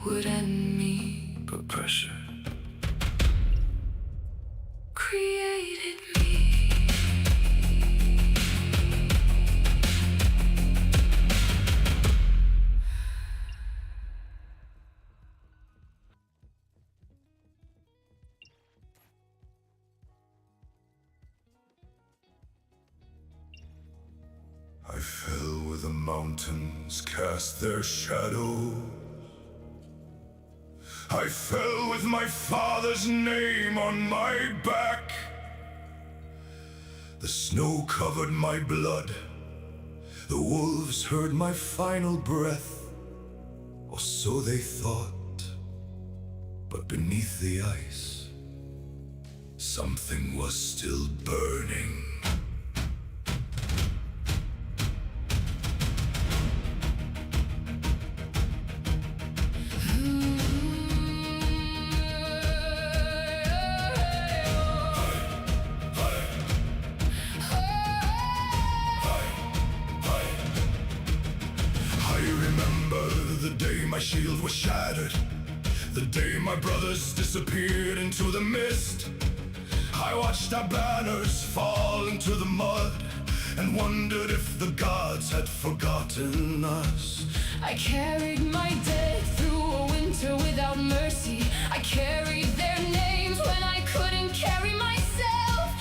Would end me, but pressure created me. I fell where the mountains cast their shadows. I fell with my father's name on my back. The snow covered my blood. The wolves heard my final breath, or so they thought. But beneath the ice, something was still burning. I remember the day my shield was shattered, the day my brothers disappeared into the mist. I watched our banners fall into the mud and wondered if the gods had forgotten us. I carried my dead through a winter without mercy. I carried their names when I couldn't carry myself.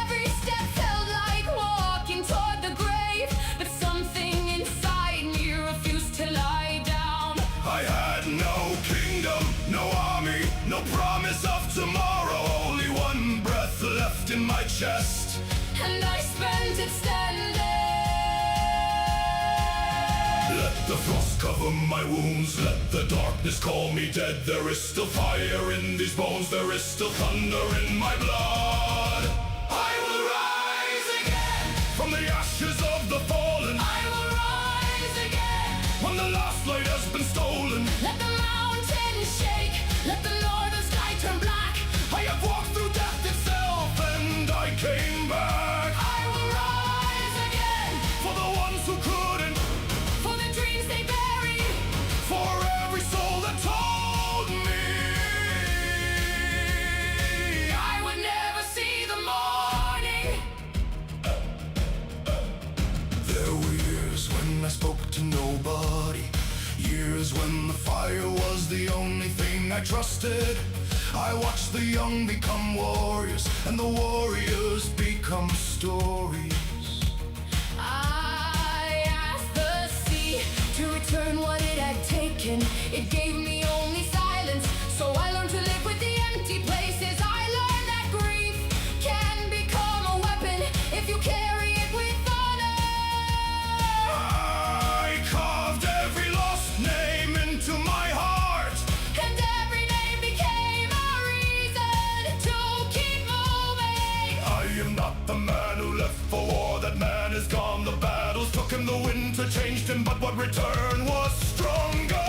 Every step felt like walking toward the grave, but something inside me refused to lie down. I had no kingdom, no army, no promise of tomorrow. Only one breath left in my chest. And I spent it standing. Let the frost cover my wounds, let the darkness call me dead. There is still fire in these bones, there is still thunder in my blood. I will rise again from the ashes of the fallen. I will rise again. When the last light has been stolen, Let the mountains shake, let the northern sky turn black. I have walked through death itself and I came back. I will rise again. For the ones who couldn't, For the dreams they buried, for every soul trusted. I watched the young become warriors, and the warriors become stories. I asked the sea to return what it had taken. It gave me only silence, so I learned to live with the empty places. I learned that grief can become a weapon if you carry it with honor. I carved every lost name into my heart, And every name became a reason to keep moving. I am not the man who left for war. That man is gone. The battles took him, the winter changed him, but what returned was stronger.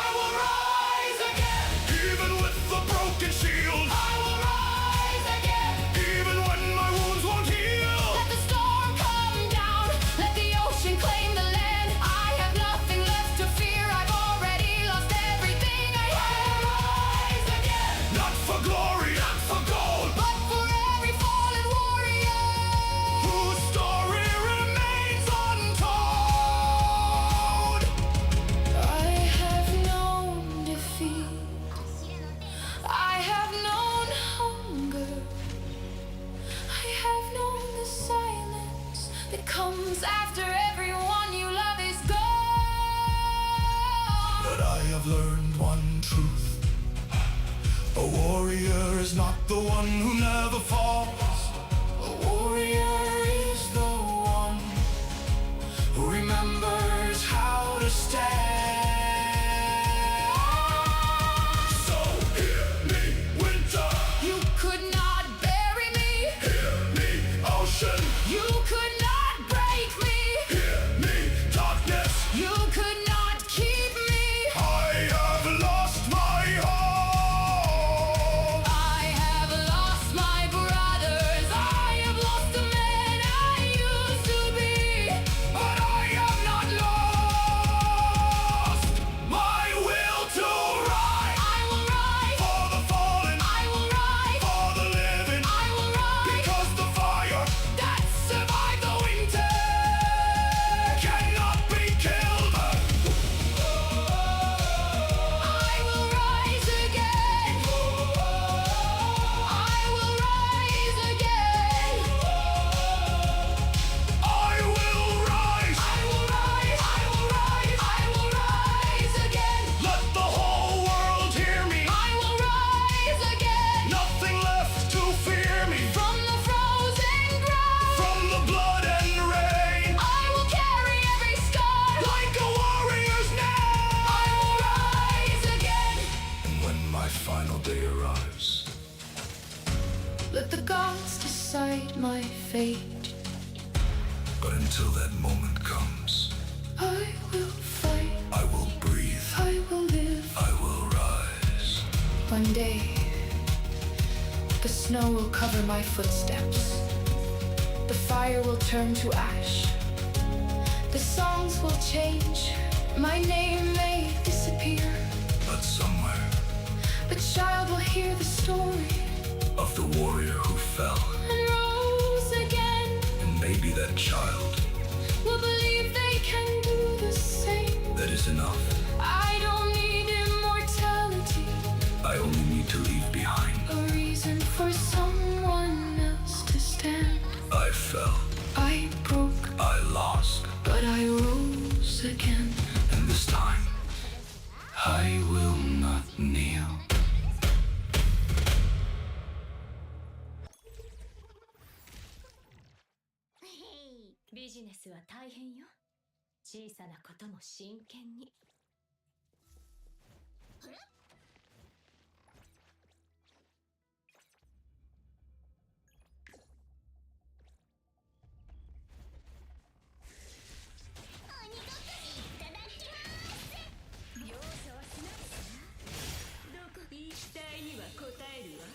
I will rise again. Even with the broken shield, I will rise again. even when my wounds won't heal. Let the storm come down. Let the ocean claim the land. I have nothing left to fear. I've already lost everything I had. Rise again. Not for glory, not for gold, But for every fallen warrior whose story remains untold. I have known defeat. I have known hunger. I have known the silence that comes after everyone you love is gone. But I have learned one truth. A warrior is not the one who never falls. A warrior is the one who remembers how to stand. So hear me, winter. You could not bury me. Hear me, ocean. You could not break me. Hear me, darkness. You could not keep me. I have lost my home. I have lost my brothers. I have lost the man I used to be. But I have not lost my will to rise. I will rise. For the fallen, I will rise. for the living, I will rise. because the fire That survived the winter cannot be killed. I will rise again. I will rise again. I will rise. I will rise. I will rise. I will rise again. Let the whole world hear me. I will rise again. Nothing left to fear me. From the frozen ground, From the blood and rain, I will carry every scar. like a warrior's name. I will rise again. And when my final day arrives, Let the gods decide my fate. but until that moment comes, I will fight. I will breathe. I will live. I will rise. One day, the snow will cover my footsteps. The fire will turn to ash. The songs will change. My name may disappear. But somewhere But child will hear the story of the warrior who fell, and rose again. and maybe that child, Will believe they can do the same. that is enough. I don't need immortality. I only need to leave behind. A reason for someone else to stand. I fell, I broke, I lost, but I rose again. and this time I will not kneel. ビジネスは大変よ。小さなことも真剣に。容赦はしないしな。どこいい期待には応えるわ。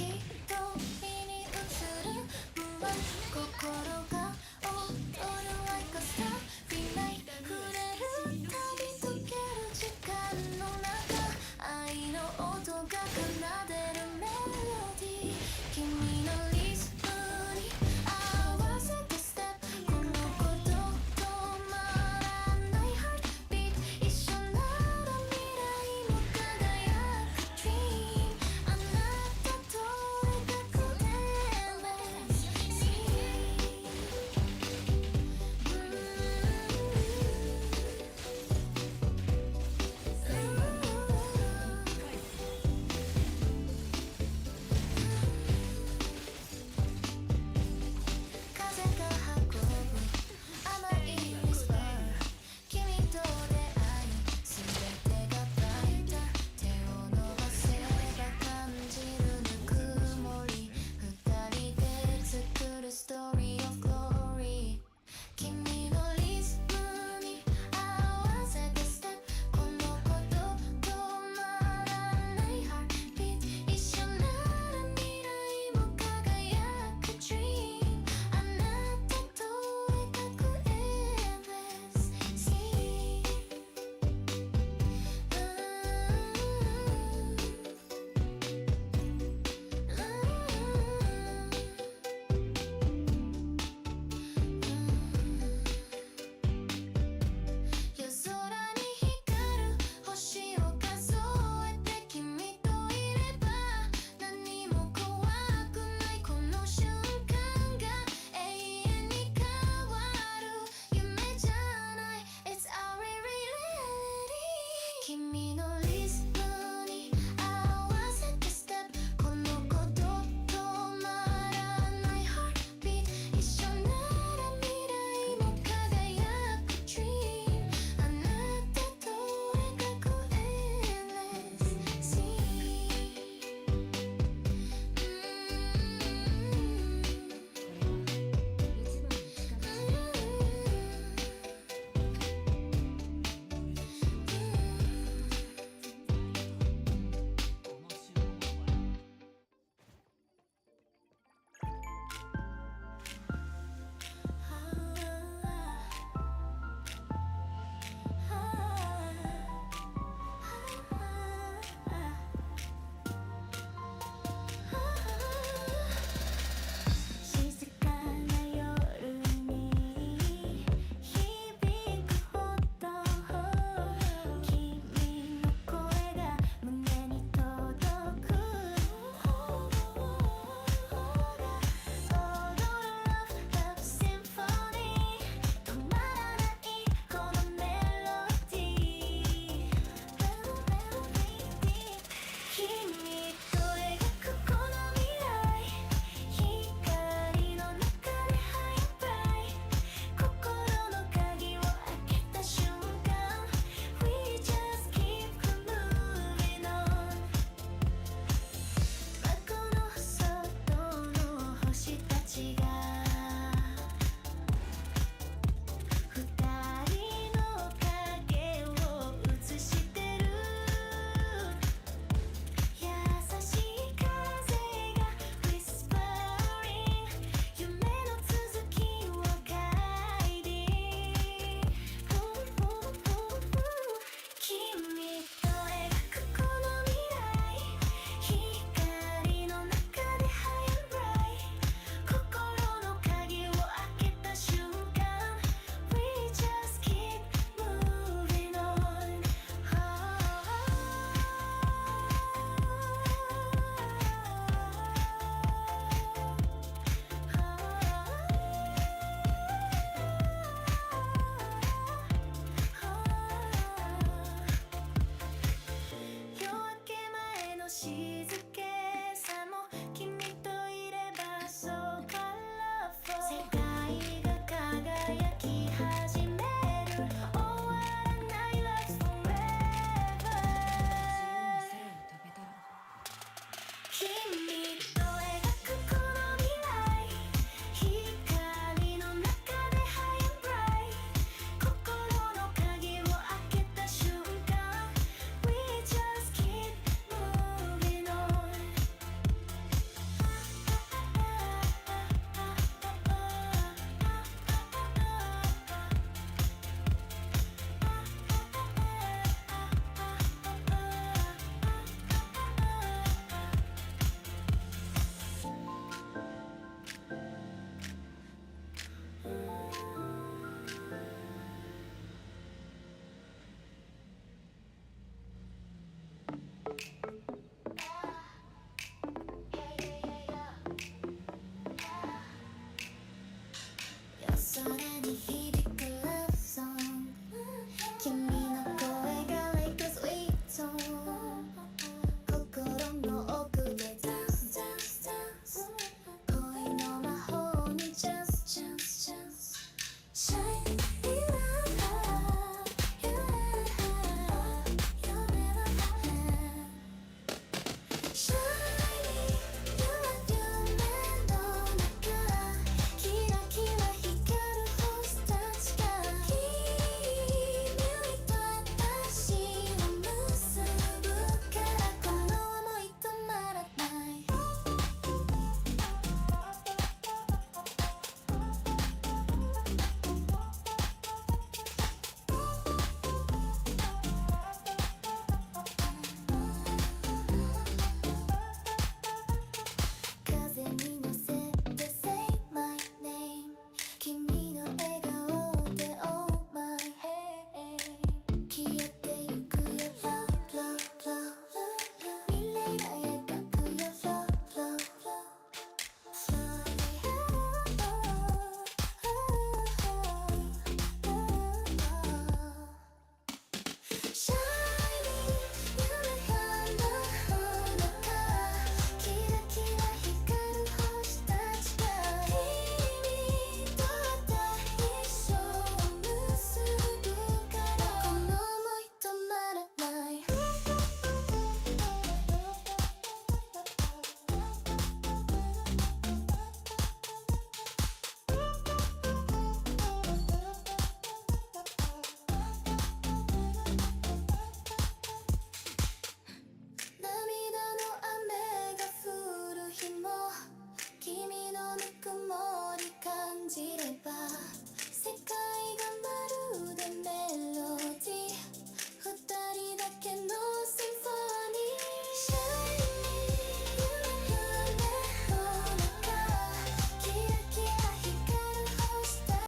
okay?